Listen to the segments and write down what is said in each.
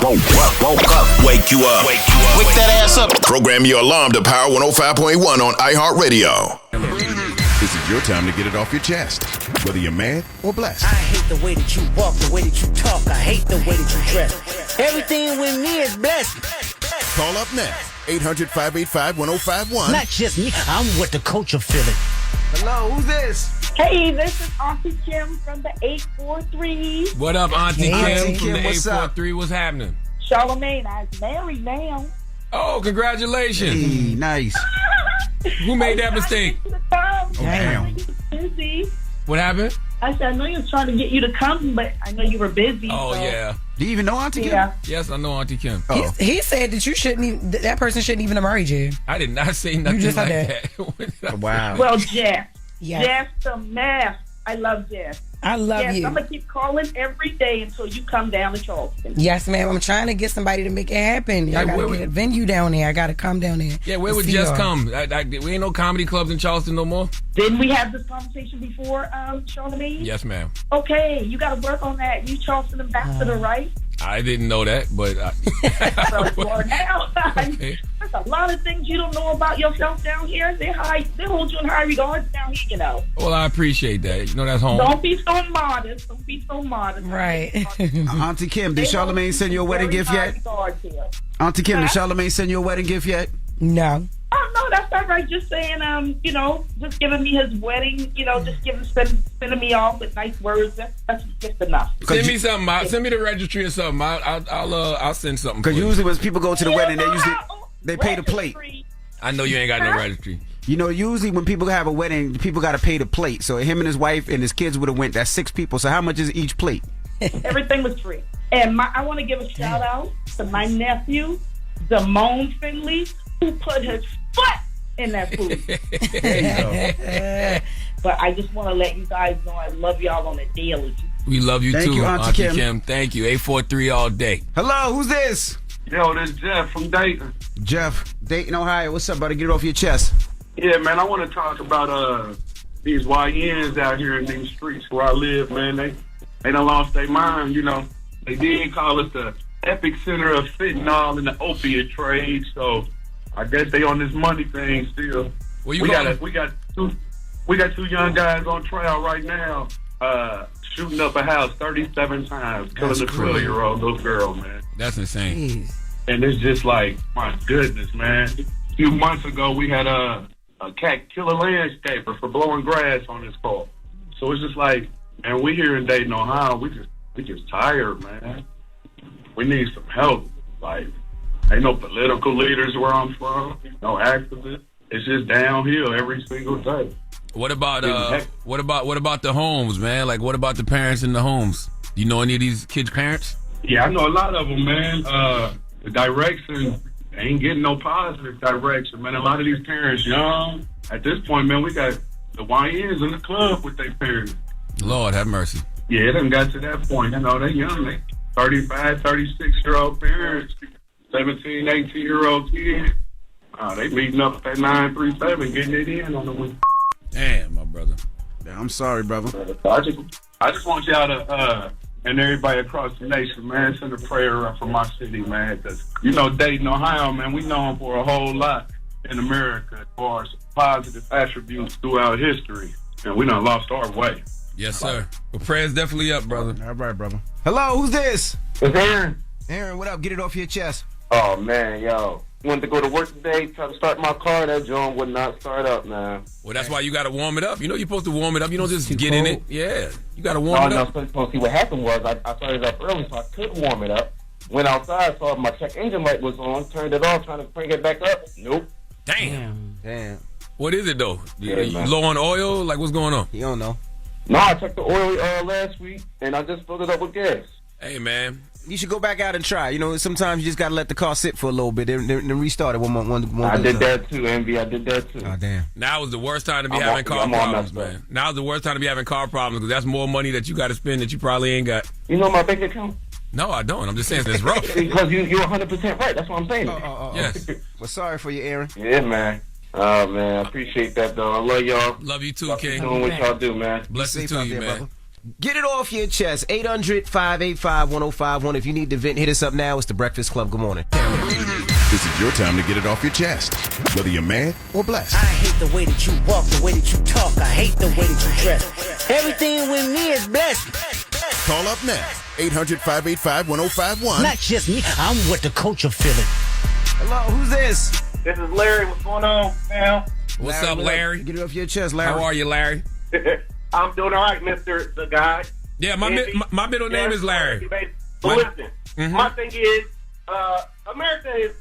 Woke up. Wake you up. Wake that ass up. Program your alarm to Power 105.1 on iHeartRadio. This is your time to get it off your chest, whether you're mad or blessed. I hate the way that you walk, the way that you talk. I hate the way that you dress. Everything with me is blessed. Call up now, 800-585-1051. Not just me, I'm with the culture feeling. Hello, who's this? Hey, this is Auntie Kim from the 843. What up, Auntie Kim from the what's 843? What's happening? Charlamagne, I'm married now. Oh, congratulations. Hey, nice. Who made that mistake? Damn. Busy. What happened? I said, I know you was trying to get you to come, but I know you were busy. Oh, so. yeah. Do you even know Auntie Kim? Yeah. Yes, I know Auntie Kim. Oh. He said that you shouldn't even, that person shouldn't even have married you. I did not say nothing just like said that. Wow. Well, Jess. Yeah. Jess the mess. I love Jess. I love Jess, you. I'm going to keep calling every day until you come down to Charleston. Yes, ma'am. I'm trying to get somebody to make it happen. Yeah, I got where to we- get a venue down there. I got to come down there. Yeah, where and would see Jess y'all. come? We ain't no comedy clubs in Charleston no more? Didn't we have this conversation before, Charlamagne? Yes, ma'am. Okay, you got to work on that. You Charleston ambassador, right? I didn't know that, but... So you are now. Okay. There's a lot of things you don't know about yourself down here. They hold you in high regards down here, you know. Well, I appreciate that. You know, that's home. Don't be so modest. Don't be so modest. Right. Auntie Kim, did Charlamagne send you a wedding gift yet? Auntie Kim, did Charlamagne send you a wedding gift yet? No. Oh, no, that's all right. Just saying, just giving me his wedding, just spending me off with nice words. That's just enough. Send me something out. Send me the registry or something. I'll send something. Because for you. usually when people go to the wedding, they pay the plate. I know you ain't got no registry. You know, usually when people have a wedding, people got to pay the plate. So him and his wife and his kids would have went. That's 6 people. So how much is each plate? Everything was free. And I want to give a shout out to my nephew, Damone Finley, who put his foot in that food. But I just want to let you guys know I love y'all on a daily. We love you Thank too, you, Auntie Kim. Thank you. 843 all day. Hello, who's this? Yo, this is Jeff from Dayton. Jeff, Dayton, Ohio. What's up, buddy? Get it off your chest. Yeah, man, I want to talk about these YNs out here in these streets where I live, man. They done lost their mind, you know. They did call us the epicenter of fentanyl and the opiate trade, so I guess they on this money thing still. Well, we got two young guys on trial right now, shooting up a house 37 times, killing a 12-year-old little girl, man. That's insane. Jeez. And it's just like, my goodness, man. A few months ago, we had a cat kill a landscaper for blowing grass on his car. So it's just like, man, we here in Dayton, Ohio, we just tired, man. We need some help. Like, ain't no political leaders where I'm from, no activists. It's just downhill every single day. What about the homes, man? Like, what about the parents in the homes? Do you know any of these kids' parents? Yeah, I know a lot of them, man. The direction ain't getting no positive direction, man. A lot of these parents young. At this point, man, we got the YNs in the club with their parents. Lord have mercy. Yeah, it done got to that point. You know, they young. They 35, 36-year-old parents, 17, 18-year-old kids. They meeting up at 937, getting it in on the week. Damn, my brother. Yeah, I'm sorry, brother. I just want y'all to, and everybody across the nation, man, send a prayer up for my city, man. Because, you know, Dayton, Ohio, man, we known for a whole lot in America as far as positive attributes throughout history. And we done lost our way. Yes, sir. Well, prayers definitely up, brother. All right, brother. Hello, who's this? It's Aaron. Aaron, what up? Get it off your chest. Oh, man, yo. Went to go to work today, tried to start my car, that joint would not start up, man. Well, that's why you got to warm it up. You know you're supposed to warm it up. You don't just get in it. Yeah, you got to warm it up. So see, what happened was I started up early, so I couldn't warm it up. Went outside, saw my check engine light was on, turned it off, trying to bring it back up. Nope. Damn. What is it, though? Yeah, you low on oil? Like, what's going on? You don't know. No, I checked the oil last week, and I just filled it up with gas. Hey, man. You should go back out and try. You know, sometimes you just got to let the car sit for a little bit, then restart it one. I did that too, Envy. I did that too. Oh, damn. Now is the worst time to be having car problems, man. Now is the worst time to be having car problems because that's more money that you got to spend that you probably ain't got. You know my bank account? No, I don't. I'm just saying it's rough. Because you're 100% right. That's what I'm saying. Yes. Well, sorry for you, Aaron. Yeah, man. Oh, man. I appreciate that, though. I love y'all. Love you too, King. Doing what y'all do, man. Blessings to you, man. Brother. Get it off your chest. 800-585-1051. If you need to vent, hit us up now. It's The Breakfast Club. Good morning. This is your time to get it off your chest, whether you're mad or blessed. I hate the way that you walk, the way that you talk. I hate the way that you dress. Everything with me is blessed. Call up now. 800-585-1051. Not just me. I'm what the culture feeling. Hello, who's this? This is Larry. What's going on, man? What's up, Larry? Get it off your chest, Larry. How are you, Larry? I'm doing all right, Mr. The Guy. Yeah, my middle name is Larry. But listen, my thing is, America is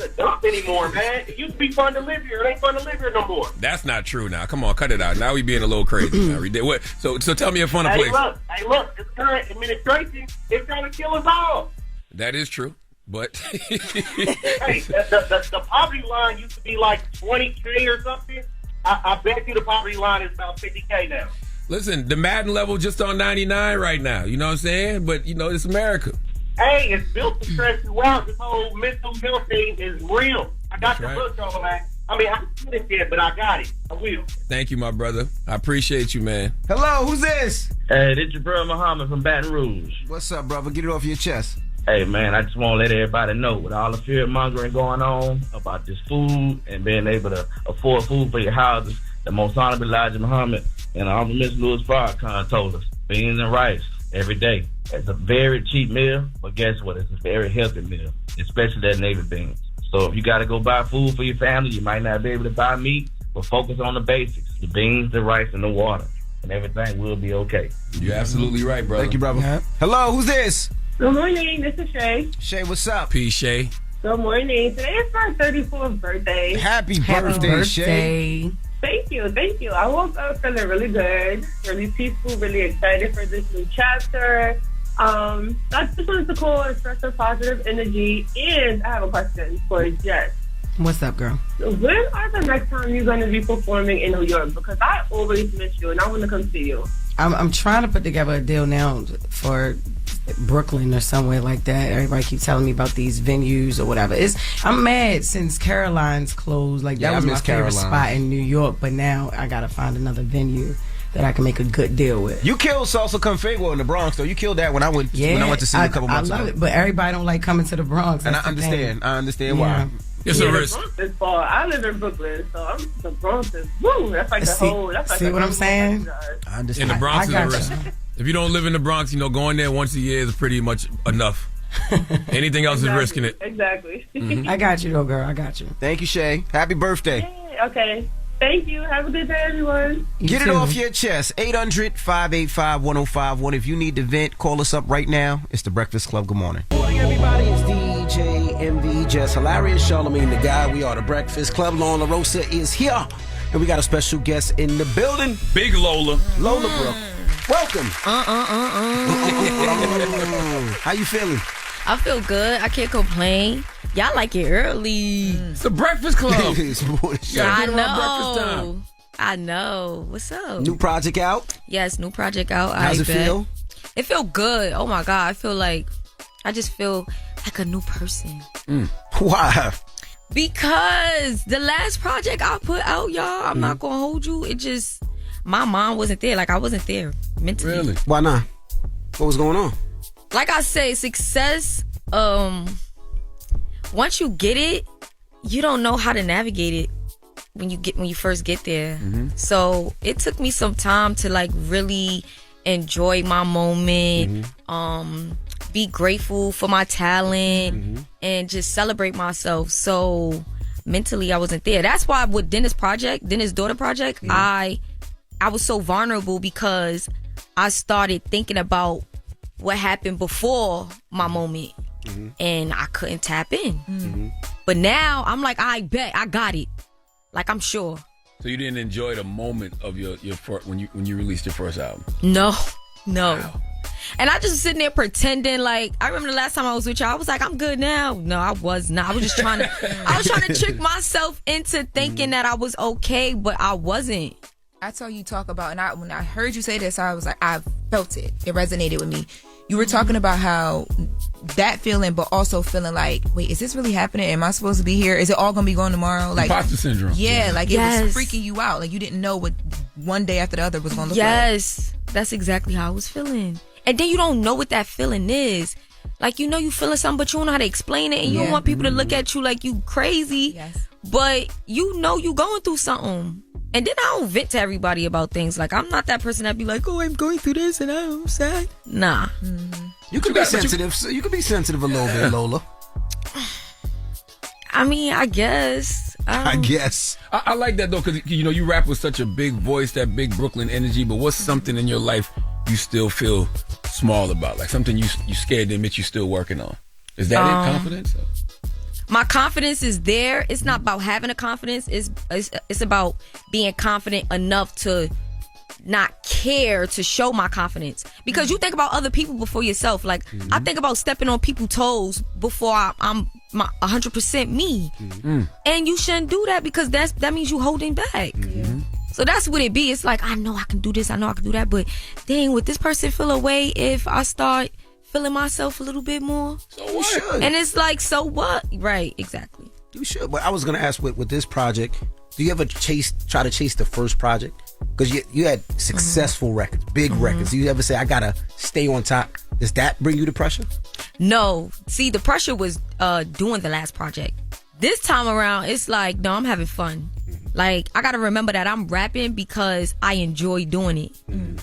a dump anymore, man. It used to be fun to live here. It ain't fun to live here no more. That's not true now. Come on, cut it out. Now we being a little crazy. Now. What? So tell me a fun place. Hey, look, this current administration is trying to kill us all. That is true, but... Hey, the poverty line used to be like 20K or something. I bet you the poverty line is about 50K now. Listen, the Madden level just on 99 right now. You know what I'm saying? But, it's America. Hey, it's built to stress you out. This whole mental health thing is real. I got the book, Charlamagne. I mean, I haven't it yet, but I got it. I will. Thank you, my brother. I appreciate you, man. Hello, who's this? Hey, this is your brother Muhammad from Baton Rouge. What's up, brother? Get it off your chest. Hey, man, I just want to let everybody know, with all the fear mongering going on about this food and being able to afford food for your houses, the most honorable Elijah Muhammad and Honorable Miss Louis Farrakhan told us, beans and rice every day. It's a very cheap meal, but guess what? It's a very healthy meal, especially that navy beans. So if you got to go buy food for your family, you might not be able to buy meat, but focus on the basics, the beans, the rice, and the water, and everything will be okay. You're absolutely right, brother. Thank you, brother. Yeah. Hello, who's this? Good morning. This is Shay. Shay, what's up? Peace, Shay. Good morning. Today is my 34th birthday. Happy birthday, Shay. Thank you. I woke up feeling really good, really peaceful, really excited for this new chapter. I just wanted to call and express some positive energy, and I have a question for Jess. What's up, girl? When are the next time you're going to be performing in New York? Because I always miss you, and I want to come see you. I'm trying to put together a deal now for Brooklyn or somewhere like that. Everybody keeps telling me about these venues or whatever. I'm mad since Caroline's closed. Like, that was my favorite spot in New York, but now I gotta find another venue that I can make a good deal with. You killed Salsa Con Fuego in the Bronx, though. You killed that when I went to see you a couple months ago. I love it, but everybody don't like coming to the Bronx. And I understand why. It's a risk. The Bronx is far. I live in Brooklyn, so the Bronx is woo. That's like see what I'm saying? I understand. In the Bronx is a risk. If you don't live in the Bronx, going there once a year is pretty much enough. Anything else is risking it. Exactly. I got you, though, girl. I got you. Thank you, Shay. Happy birthday. Yay. Okay. Thank you. Have a good day, everyone. Get it off your chest. 800-585-1051. If you need to vent, call us up right now. It's The Breakfast Club. Good morning. Good morning, everybody. It's DJ MV, Jess Hilarious, Charlamagne the Guy. We are The Breakfast Club. Loren LoRosa is here. And we got a special guest in the building. Big Lola. Lola Brooke. Welcome. How you feeling? I feel good. I can't complain. Y'all like it early. It's the Breakfast Club. I know. What's up? New project out? Yes, new project out. How's it feel? It feel good. Oh my God. I just feel like a new person. Why? Because the last project I put out, y'all, I'm not going to hold you. It just, my mind wasn't there. Like, I wasn't there mentally. Really? Why not? What was going on? Like I say, success, once you get it, you don't know how to navigate it when you first get there. Mm-hmm. So it took me some time to like really enjoy my moment, be grateful for my talent, and just celebrate myself. So mentally, I wasn't there. That's why with Dennis' daughter project, I was so vulnerable because I started thinking about what happened before my moment, and I couldn't tap in. But now I'm like, I bet I got it. Like, I'm sure. So you didn't enjoy the moment of your when you released your first album? No. Wow. And I just sitting there pretending like, I remember the last time I was with y'all, I was like, I'm good now. No, I was not. I was just trying to trick myself into thinking that I was okay, but I wasn't. I saw you talk about, and when I heard you say this, I was like, I felt it. It resonated with me. You were talking about how that feeling, but also feeling like, wait, is this really happening? Am I supposed to be here? Is it all going to be gone tomorrow? Like, imposter syndrome. Yeah, like it was freaking you out. Like you didn't know what one day after the other was going to look like. Yes. that's exactly how I was feeling. And then you don't know what that feeling is. Like, you know you feeling something, but you don't know how to explain it. And you don't want people to look at you like you crazy. Yes. But you know you going through something. And then I don't vent to everybody about things. Like, I'm not that person that be like, oh, I'm going through this and I'm sad. Nah. You could be sensitive. You could be sensitive a little bit, Lola. I mean, I guess. I guess. I like that, though, because, you know, you rap with such a big voice, that big Brooklyn energy, but what's something in your life you still feel small about? Like something you scared to admit you're still working on? Is that it, confidence? My confidence is there. It's not about having a confidence. It's about being confident enough to not care to show my confidence. Because you think about other people before yourself. Like, I think about stepping on people's toes before I'm my 100% me. And you shouldn't do that because that means you holding back. So that's what it be. It's like, I know I can do this, I know I can do that, but dang, would this person feel away if I start feeling myself a little bit more? So what? You should. And it's like, so what? Right, exactly. You should. But I was going to ask with this project, do you ever try to chase the first project? Because you had successful records, big records. Do you ever say, I got to stay on top? Does that bring you the pressure? No. See, the pressure was doing the last project. This time around, it's like, no, I'm having fun. Like, I got to remember that I'm rapping because I enjoy doing it.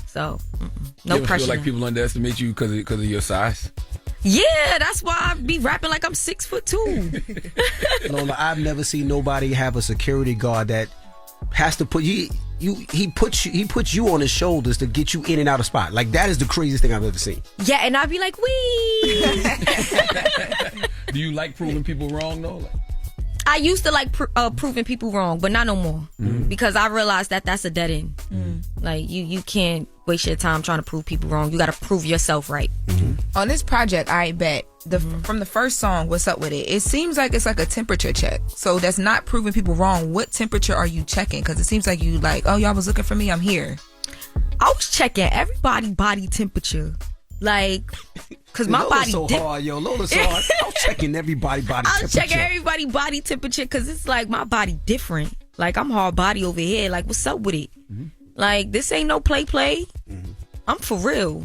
So, no you ever pressure. Feel like people underestimate you because of your size? Yeah, that's why I be rapping like I'm 6'2". Lola, I've never seen nobody have a security guard that has to put he puts you on his shoulders to get you in and out of spot. Like, that is the craziest thing I've ever seen. Yeah, and I'd be like, wee. Do you like proving people wrong though? I used to like proving people wrong, but not no more. Because I realized that that's a dead end. Like, you can't waste your time trying to prove people wrong. You got to prove yourself right. On this project, I bet from the first song, What's Up With It, it seems like it's like a temperature check. So that's not proving people wrong. What temperature are you checking? Because it seems like you like, oh, y'all was looking for me, I'm here. I was checking everybody's body temperature. Like, because my body so hard, yo. Lola's so hard. I'm checking everybody's body temperature. I was checking everybody's body temperature because it's like my body different. Like, I'm hard body over here. Like, what's up with it? Like, this ain't no play. I'm for real.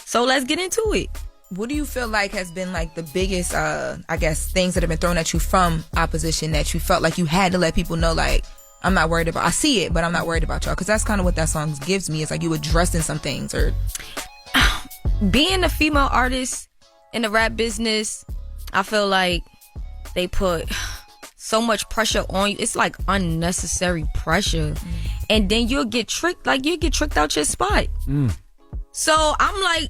So let's get into it. What do you feel like has been like the biggest, I guess, things that have been thrown at you from opposition that you felt like you had to let people know, like, I'm not worried about, I see it, but I'm not worried about y'all? Because that's kind of what that song gives me. It's like you addressing some things. Or being a female artist in the rap business, I feel like they put so much pressure on you. It's like unnecessary pressure. And then you'll get tricked. Like, you'll get tricked out your spot. So I'm like,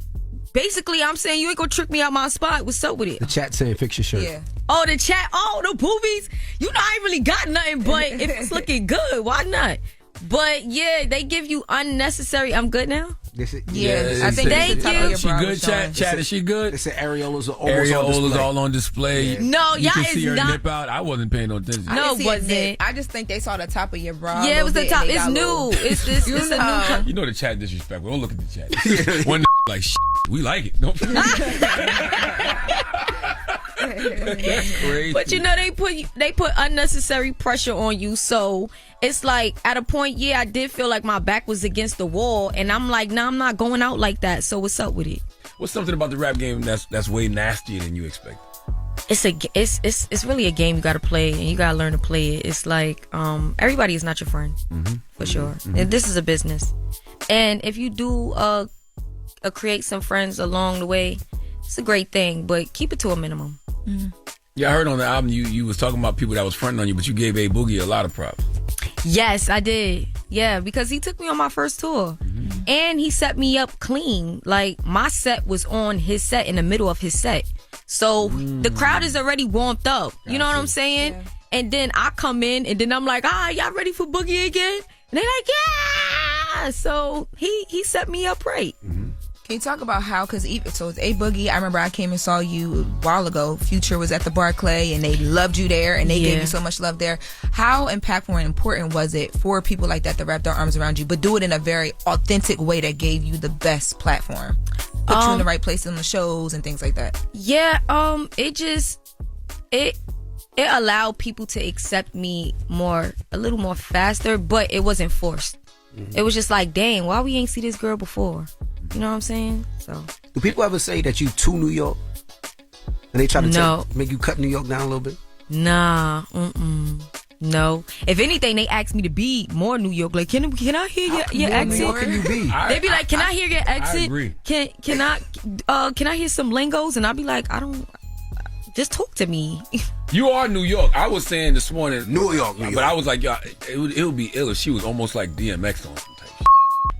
basically, I'm saying you ain't gonna trick me out my spot. What's up with it? The chat saying fix your shirt. Yeah. Oh, the chat. Oh, the boobies. You know, I ain't really got nothing, but if it's looking good, why not? But yeah, they give you unnecessary. I'm good now. I think thank you. She good, chat. Is she good? They said areolas are all on display. Yeah. No, you y'all can is see her not. nip out. I wasn't paying no attention. No, it wasn't. I just think they saw the top of your bra. Yeah, it was the top. It's new. It's this. It's a new. You know the chat disrespectful. Don't look at the chat. One like we like it. Don't. That's crazy. But you know, they put unnecessary pressure on you. So it's like, at a point, yeah, I did feel like my back was against the wall, and I'm like, nah, I'm not going out like that. So what's up with it? What's something about the rap game that's way nastier than you expect? It's really a game you got to play, and you got to learn to play it. It's like, everybody is not your friend, for sure. And this is a business, and if you do create some friends along the way, it's a great thing, but keep it to a minimum. Yeah, I heard on the album you was talking about people that was fronting on you, but you gave A Boogie a lot of props. Yes, I did. Yeah, because he took me on my first tour. And he set me up clean. Like, my set was on his set, in the middle of his set. So the crowd is already warmed up. You know what I'm saying? Yeah. And then I come in, and then I'm like, y'all ready for Boogie again? And they're like, yeah! So he set me up right. Can you talk about how, because so it's A Boogie, I remember I came and saw you a while ago. Future was at the Barclay, and they loved you there, and they gave you so much love there. How impactful and important was it for people like that to wrap their arms around you, but do it in a very authentic way that gave you the best platform? Put you in the right place in the shows and things like that. Yeah, it allowed people to accept me a little more faster, but it wasn't forced. It was just like, dang, why we ain't see this girl before? You know what I'm saying? So, do people ever say that you too New York? And they try to make you cut New York down a little bit? Nah, no. If anything, they ask me to be more New York. Like, can I hear your accent? New York can you be? They be like, can I hear your accent? I agree. Can I hear some lingos? And I'll be like, I don't. Just talk to me. You are New York. I was saying this morning, New York. But I was like, yo, it would be ill if she was almost like DMX on some type of shit.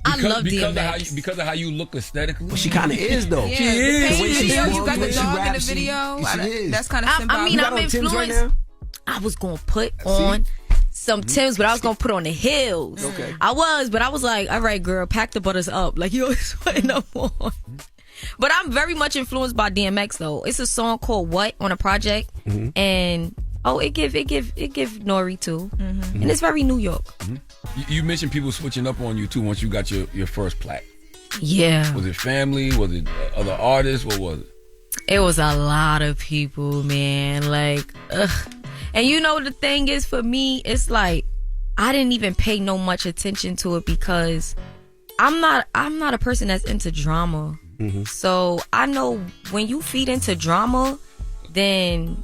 I love DMX. Because of how you look aesthetically. Well, she kind of is, though. Yeah, She is. The way she spoke, you got the she dog in the raps, video. she is. That's kind of symbolic. I mean, I'm influenced. Right now? I was gonna put on some Timbs, but I was gonna put on the heels. Okay. I was like, all right, girl, pack the butters up. Like, you always putting them on. But I'm very much influenced by DMX though. It's a song called "What" on a project, and it give Nori too, and it's very New York. You mentioned people switching up on you too once you got your first plaque. Yeah. Was it family? Was it other artists? What was it? It was a lot of people, man. Like, and you know the thing is, for me, it's like I didn't even pay no much attention to it because I'm not a person that's into drama. So I know when you feed into drama, then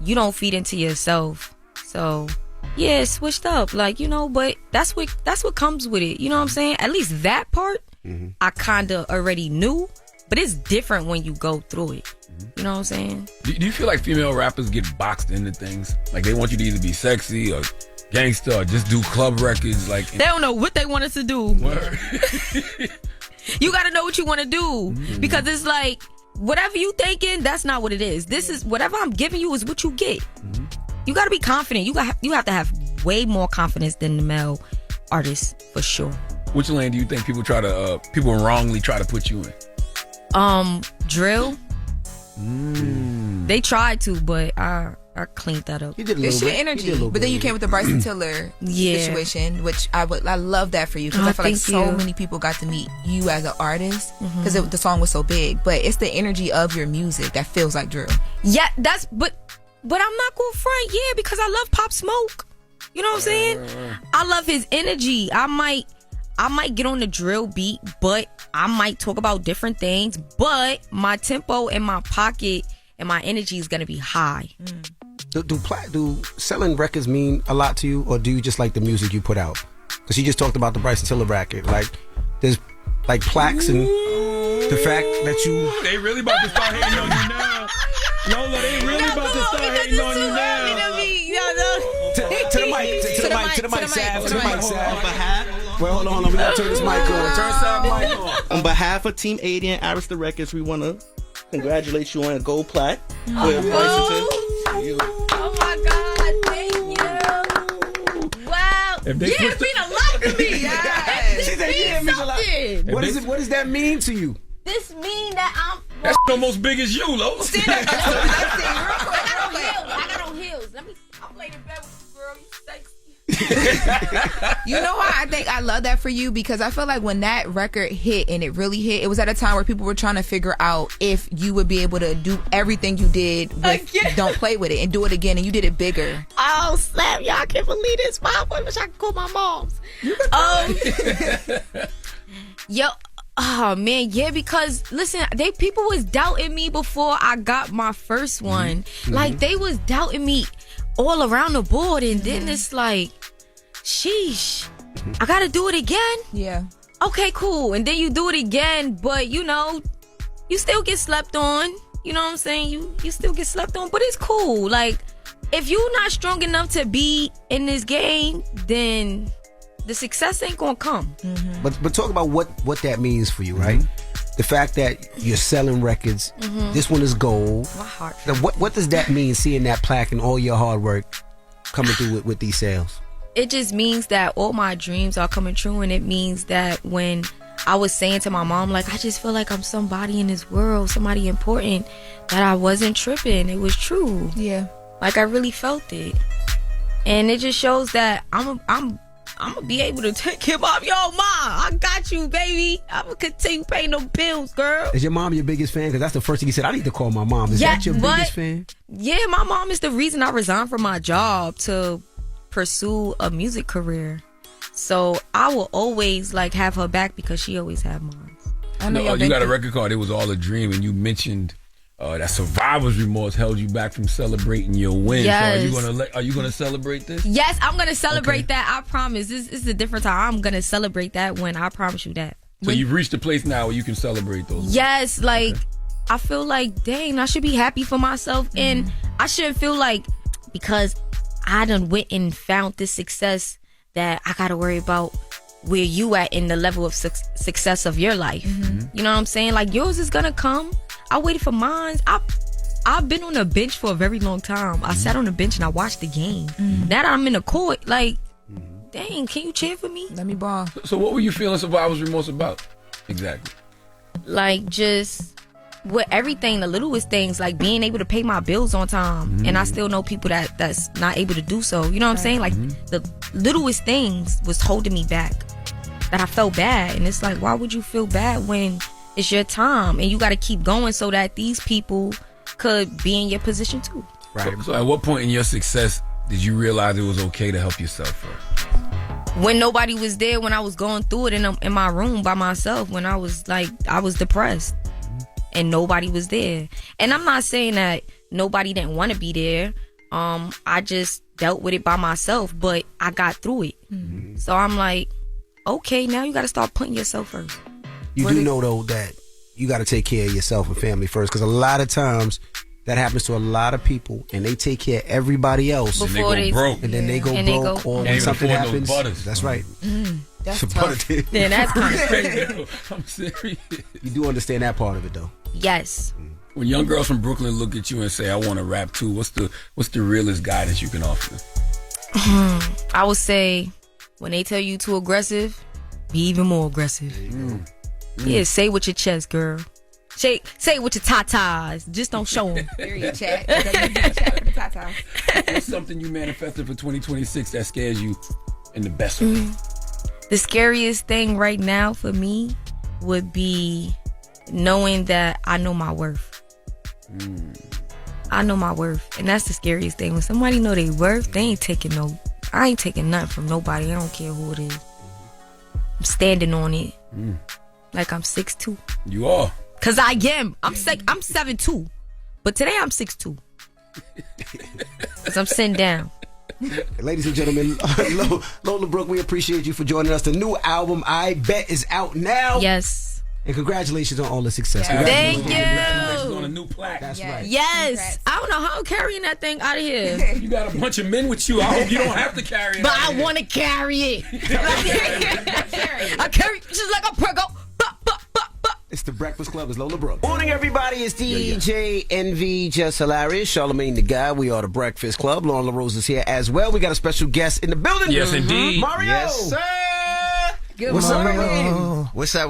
you don't feed into yourself. So yeah, it switched up, like, you know, but that's what comes with it. You know what I'm saying? At least that part I kinda already knew, but it's different when you go through it. You know what I'm saying? Do you feel like female rappers get boxed into things? Like they want you to either be sexy or gangsta or just do club records? Like they don't know what they want us to do. You gotta know what you want to do, because it's like whatever you thinking, that's not what it is. This is whatever I'm giving you is what you get. You gotta be confident. You have to have way more confidence than the male artists for sure. Which lane do you think people wrongly try to put you in? Drill. They tried to, but I cleaned that up. It's your energy, but then you came with the Bryson Tiller situation, which I love that for you, because I feel like so many people got to meet you as an artist because the song was so big. But it's the energy of your music that feels like drill. Yeah, but I'm not gonna front, because I love Pop Smoke. You know what I'm saying? I love his energy. I might get on the drill beat, but I might talk about different things. But my tempo and my pocket and my energy is gonna be high. Do selling records mean a lot to you, or do you just like the music you put out? Because you just talked about the Bryson Tiller bracket. Like, there's like plaques and the fact that you... They really about to start hating on you now. Lola, they really about to start hating on you now. To the mic, Sav. Well, hold on. We gotta turn this mic on. Turn Sav mic on. On behalf of Team 80 and Arce the Records, we want to congratulate you on a gold plaque with Bryson. Oh my God, thank you. Wow. It mean a lot to me. She said, it means a lot. What does that mean to you? This mean that I'm... That's almost big as you, Lola. I got on heels. I'll play the bed with you, girl. You sexy. You know why I think I love that for you? Because I feel like when that record hit, and it really hit, it was at a time where people were trying to figure out if you would be able to do everything you did with Don't Play With It and do it again, and you did it bigger. Oh, snap. Y'all can't believe this. I wish I could call my moms. Yo, oh man, because listen, people was doubting me before I got my first one. Like, they was doubting me all around the board, and then it's like, sheesh, I gotta do it again? Yeah. Okay, cool. And then you do it again, but you know, you still get slept on. You know what I'm saying? You still get slept on, but it's cool. Like, if you're not strong enough to be in this game, then the success ain't gonna come. But talk about what that means for you, right? The fact that you're selling records, this one is gold. My heart. Now, what does that mean, seeing that plaque and all your hard work coming through with these sales? It just means that all my dreams are coming true, and it means that when I was saying to my mom, like, I just feel like I'm somebody in this world, somebody important, that I wasn't tripping. It was true. Yeah. Like, I really felt it. And it just shows that I'm gonna be able to take him off. Yo, Ma, I got you, baby. I'm gonna continue paying them bills, girl. Is your mom your biggest fan? Because that's the first thing you said. I need to call my mom. Is that your biggest fan? Yeah, my mom is the reason I resigned from my job to pursue a music career. So I will always like have her back because she always had mine. I know you got a record card. It was all a dream, and you mentioned that survivor's remorse held you back from celebrating your win. Yes. So are you gonna celebrate this? Yes, I'm gonna celebrate that. I promise. This is a different time. I'm gonna celebrate that when I promise you that. So you've reached a place now where you can celebrate those. Yes, like I feel like, dang, I should be happy for myself, and I shouldn't feel like because I done went and found this success that I gotta worry about where you at in the level of success of your life. You know what I'm saying? Like yours is gonna come. I waited for mine. I've been on a bench for a very long time. I sat on the bench and I watched the game. Now that I'm in the court, like, dang, can you cheer for me? Let me ball. So what were you feeling survivor's remorse about? Exactly. Like just with everything, the littlest things, like being able to pay my bills on time, and I still know people that's not able to do so. You know what I'm saying? Like the littlest things was holding me back. That I felt bad, and it's like, why would you feel bad when it's your time and you got to keep going so that these people could be in your position too? Right. So at what point in your success did you realize it was okay to help yourself first? When nobody was there, when I was going through it in my room by myself, when I was depressed and nobody was there. And I'm not saying that nobody didn't want to be there. I just dealt with it by myself, but I got through it. So I'm like, okay, now you got to start putting yourself first. You do know, though, that you got to take care of yourself and family first, because a lot of times that happens to a lot of people, and they take care of everybody else. Before and they go broke. And then they go broke, or when something happens. That's right. That's tough. Yeah, that's kind of crazy. I'm serious. You do understand that part of it, though. Yes. When young girls from Brooklyn look at you and say, I want to rap too, what's the realest guidance you can offer? I would say, when they tell you too aggressive, be even more aggressive. Yeah, say with your chest, girl. Say it with your tatas. Just don't show them. Period, chat. What's something you manifested for 2026 that scares you in the best way? The scariest thing right now for me would be knowing that I know my worth. I know my worth. And that's the scariest thing. When somebody know their worth, I ain't taking nothing from nobody. I don't care who it is. I'm standing on it. Like I'm 6'2". You are. Cause I am. I'm 7'2". But today I'm 6'2". Cause I'm sitting down. Ladies and gentlemen, Lola Brooke, we appreciate you for joining us. The new album, I Bet, is out now. Yes. And congratulations on all the success. Thank you. Congratulations on a new plaque. That's right. Yes. I don't know how I'm carrying that thing out of here. You got a bunch of men with you. I hope you don't have to carry it. But I want to carry it. I carry it just like a prego. It's the Breakfast Club. It's Lola Brooke. Morning, everybody. It's DJ NV, Jess Hilarious, Charlamagne the Guy. We are the Breakfast Club. Loren LoRosa is here as well. We got a special guest in the building. Yes, indeed. Mario. Yes, sir. Good morning. What's up?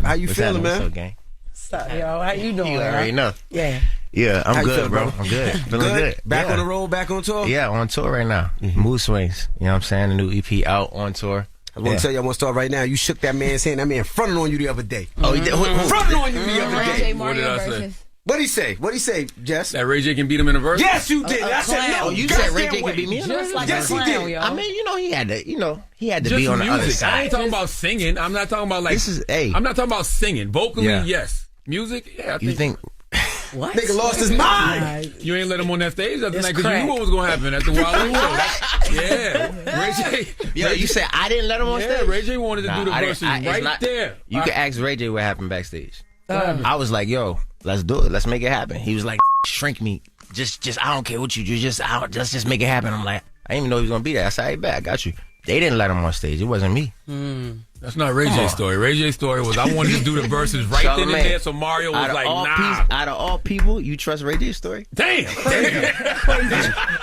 How you feeling, man? What's up, gang? What's up, yo? How you doing? You already know. Yeah. Yeah, I'm How you good, feeling, bro. bro? I'm good. Feeling good. Back on the road, back on tour? Yeah, on tour right now. Mood Swings. You know what I'm saying? The new EP out on tour. I want to tell you, I want to start right now. You shook that man's hand. That man fronted on you the other day. Oh, he did? Fronted on you the other day. What did I say? What'd he say, Jess? That Ray J can beat him in a verse? Yes, you did. I said no. Oh, you said Ray J could beat me in a verse? Yes, he did. Yo. I mean, he had to Just be on the music. other side. I ain't talking about singing. I'm not talking about I'm not talking about singing. Vocally, yes. Music, yeah. You think? What? Nigga lost his mind. You ain't let him on that stage the other night because you knew what was going to happen at the Wild show. Yeah. Ray J. Yo, you said I didn't let him on stage? Yeah, Ray J wanted to do the verses right there. You can ask Ray J what happened backstage. I was like, yo, let's do it. Let's make it happen. He was like, shrink me. Just I don't care what you do. Let's just make it happen. I'm like, I didn't even know he was going to be there. I said, hey, bet, I got you. They didn't let him on stage. It wasn't me. That's not Ray J's story. Ray J's story was I wanted to do the verses right then and there, so Mario was like, nah. Out of all people, you trust Ray J's story? Damn.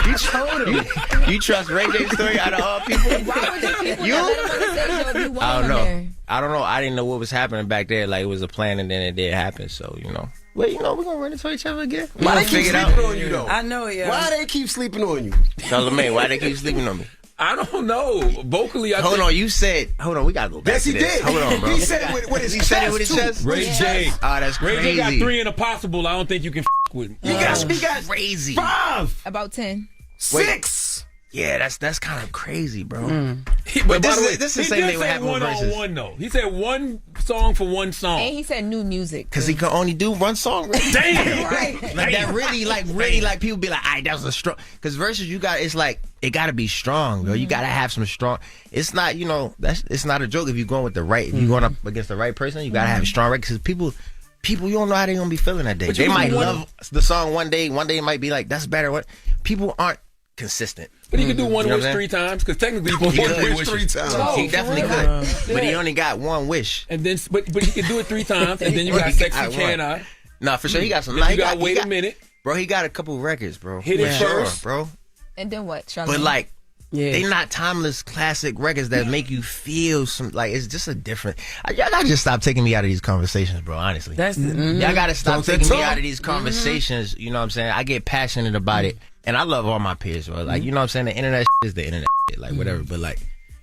You told him. You trust Ray J's story out of all people? Why would you let him on the stage if you want I don't him know. there? I don't know. I didn't know what was happening back there. Like, it was a plan, and then it did happen. So, Well, we're going to run into each other again. Why they keep sleeping on you, though? I know, yeah. Why they keep sleeping on you? Charlamagne, why they keep sleeping on me? I don't know. Vocally, I Hold on, you said... Hold on, we got to go back yes, to this. Yes, he did. Hold on, bro. He said it with his chest, said it with his chest? Ray J. Oh, that's crazy. Ray J got 3 in a possible. I don't think you can with me. He got crazy. 5. About 10. 6. Yeah, that's kind of crazy, bro. But this by the way, is the he same did thing with say having one verses. on one though. He said one song for one song. And he said new music. Because he can only do one song. Right? Damn. Right. Like that really like people be like, "Alright, that was a strong." Because verses, it's like it got to be strong, bro. You got to have some strong. It's not, it's not a joke if you're going with the right. If you're going up against the right person, you got to have strong records. Because people, you don't know how they gonna be feeling that day. But They you might wanna- love the song one day it might be like that's better. What people aren't consistent. But he could do one You know wish what I'm 3 times because technically you can He one could. wish 3 times. Oh, He definitely for could. real? But he Yeah. only got one wish. And then, but he could do it 3 times, and then you got He Sexy got Can one. I? Nah, for sure he got some. Then Nah, you he got he Wait a Minute. Bro, he got a couple records, bro. Hit it For sure, first. bro. And then what, Charlamagne? But like, they not timeless classic records that make you feel some, like, it's just a different. Y'all gotta just stop taking me out of these conversations, bro, honestly. Y'all gotta stop taking me out of these conversations. You know what I'm saying? I get passionate about it. And I love all my peers, bro. Like, you know what I'm saying? The internet is the internet, like, whatever. But like,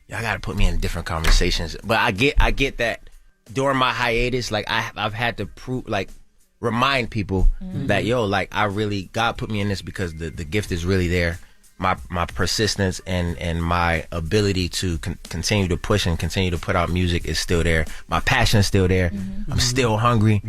y'all gotta put me in different conversations. But I get that during my hiatus, like, I've had to remind people that, like, God put me in this because the gift is really there. My persistence and my ability to continue to push and continue to put out music is still there. My passion is still there. I'm still hungry.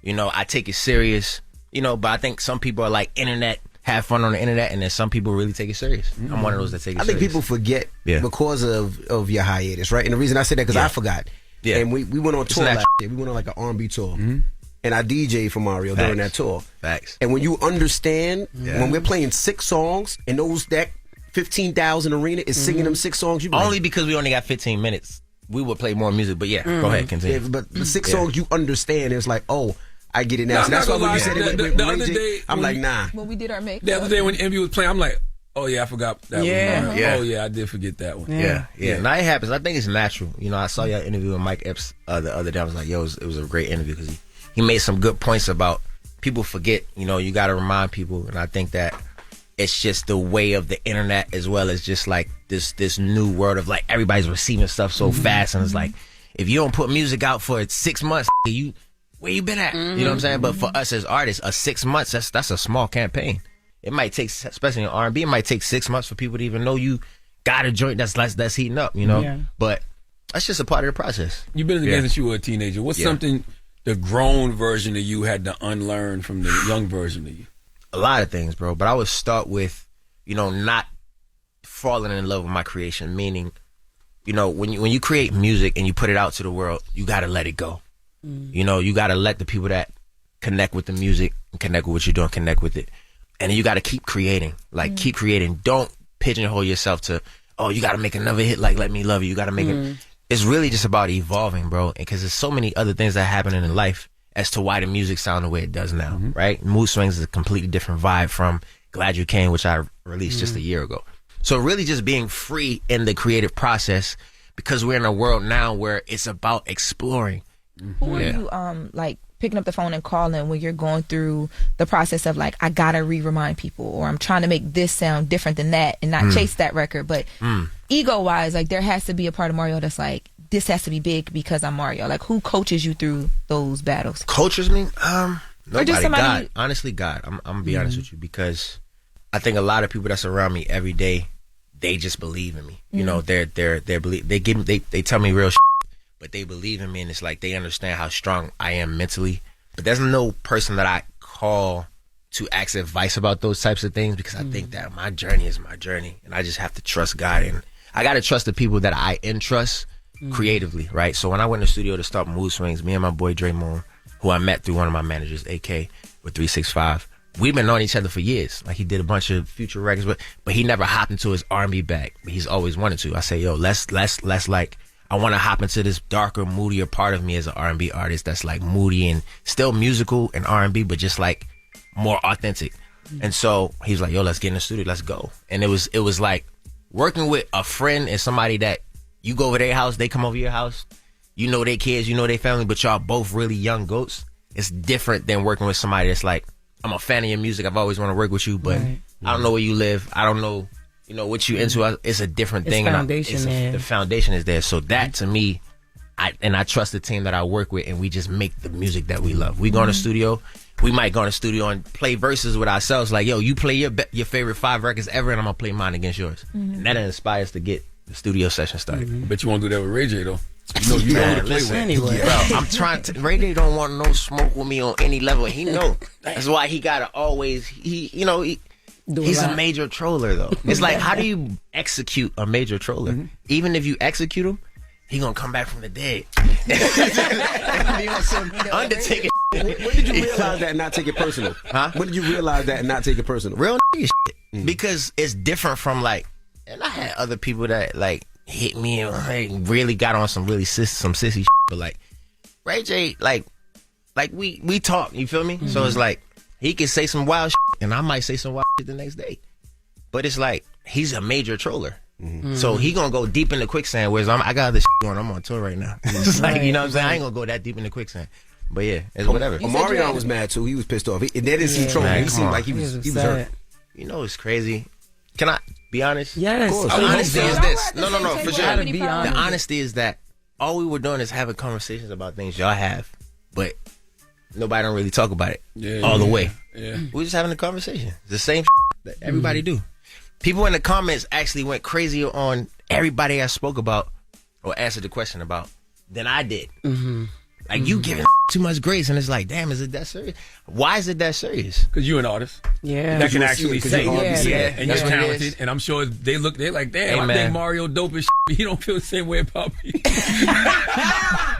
I take it serious. But I think some people are like internet, have fun on the internet, and then some people really take it serious. I'm one of those that take it serious. I think people forget because of your hiatus, right? And the reason I said that because I forgot. Yeah. And we went on tour last year. We went on like an R&B tour. And I DJ for Mario during that tour. Facts. And when you understand, when we're playing 6 songs, and that 15,000 arena is singing them 6 songs, you be only like, because we only got 15 minutes, we would play more music. But go ahead, continue. Yeah, but the 6 songs you understand, it's like, oh, I get it now. So that's why when you said it with the Ray other J, day, I'm like, nah. When we did our makeup. The other day when Envy was playing, I'm like, oh yeah, I forgot that one. Yeah. Oh yeah, I did forget that one. Yeah. Now it happens. I think it's natural. I saw your interview with Mike Epps the other day. I was like, yo, it was a great interview because he made some good points about people forget. You got to remind people, and I think that it's just the way of the internet as well as just like this new world of like everybody's receiving stuff so fast, and it's like if you don't put music out for 6 months, where you been at? You know what I'm saying? But for us as artists, 6 months that's a small campaign. It might take, especially in R&B, it might take 6 months for people to even know you got a joint that's heating up. But that's just a part of the process. You've been in the game since you were a teenager. What's something the grown version of you had to unlearn from the young version of you? A lot of things, bro. But I would start with, not falling in love with my creation. Meaning, when you create music and you put it out to the world, you got to let it go. You got to let the people that connect with the music and connect with what you're doing, connect with it. And then you got to keep creating. Like, keep creating. Don't pigeonhole yourself to, oh, you got to make another hit like Let Me Love You. You got to make it. It's really just about evolving, bro. Because there's so many other things that happen in life as to why the music sound the way it does now, right? Mood Swings is a completely different vibe from Glad You Came, which I released just a year ago. So really just being free in the creative process, because we're in a world now where it's about exploring. Who are you like picking up the phone and calling when you're going through the process of like, I gotta remind people, or I'm trying to make this sound different than that and not chase that record? But ego wise, like there has to be a part of Mario that's like, this has to be big because I'm Mario. Like, who coaches you through those battles? Coaches me? Nobody. just somebody God. Honestly, God. I'm gonna be honest with you, because I think a lot of people that's around me every day, they just believe in me. They tell me real shit, but they believe in me, and it's like they understand how strong I am mentally. But there's no person that I call to ask advice about those types of things, because I think that my journey is my journey, and I just have to trust God, and I gotta trust the people that I entrust creatively, right? So when I went in the studio to start Mood Swings, me and my boy Dre Moon, who I met through one of my managers, AK, with 365, we've been knowing each other for years. Like, he did a bunch of Future records, but he never hopped into his R&B bag. But he's always wanted to. I say, yo, let's like, I want to hop into this darker, moodier part of me as an R&B artist that's like moody and still musical and R&B, but just like more authentic. And so he's like, yo, let's get in the studio, let's go. And it was like working with a friend and somebody that you go over their house, they come over your house, you know their kids, you know their family, but y'all both really young goats. It's different than working with somebody that's like, I'm a fan of your music, I've always wanted to work with you, but I don't know where you live, I don't know, what you into. It's a different thing. The foundation is there. So that, to me, I trust the team that I work with, and we just make the music that we love. We go in the studio, we might go in the studio and play verses with ourselves. Like, yo, you play your favorite 5 records ever, and I'm gonna play mine against yours. And that inspires to get the studio session started. But you won't do that with Ray J though. You know you know to play with. Anyway. Bro, I'm trying to. Ray J don't want no smoke with me on any level. He know. That's why he gotta always. He's a major troller though. It's like, how do you execute a major troller? Even if you execute him, he gonna come back from the dead. Undertaker. When did you realize that and not take it personal? Huh? When did you realize that and not take it personal? Real shit. Because it's different from like, and I had other people that like hit me and like, really got on some really some sissy shit, but like Ray J, like we talk, you feel me? So it's like he can say some wild shit and I might say some wild shit the next day, but it's like he's a major troller. So he gonna go deep in the quicksand, whereas I got other shit going. I'm on tour right now. It's like, you know what I'm saying? I ain't gonna go that deep in the quicksand. But yeah, it's whatever. Omarion was mad too. He was pissed off. They didn't see trouble. He seemed like he was hurt. You know, it's crazy. Can I be honest? Yes. Of course. The honesty is this. No, for sure. Be honest. The honesty is that all we were doing is having conversations about things y'all have, but nobody don't really talk about it all the way. Yeah. We're just having a conversation. It's the same that everybody do. People in the comments actually went crazy on everybody I spoke about or answered the question about than I did. Like, you giving too much grace, and it's like, damn, is it that serious? Why is it that serious? Because you're an artist. Yeah. That can actually say, yeah, and you're talented, and I'm sure they're like, damn, I think Mario dope as shit. He don't feel the same way about me.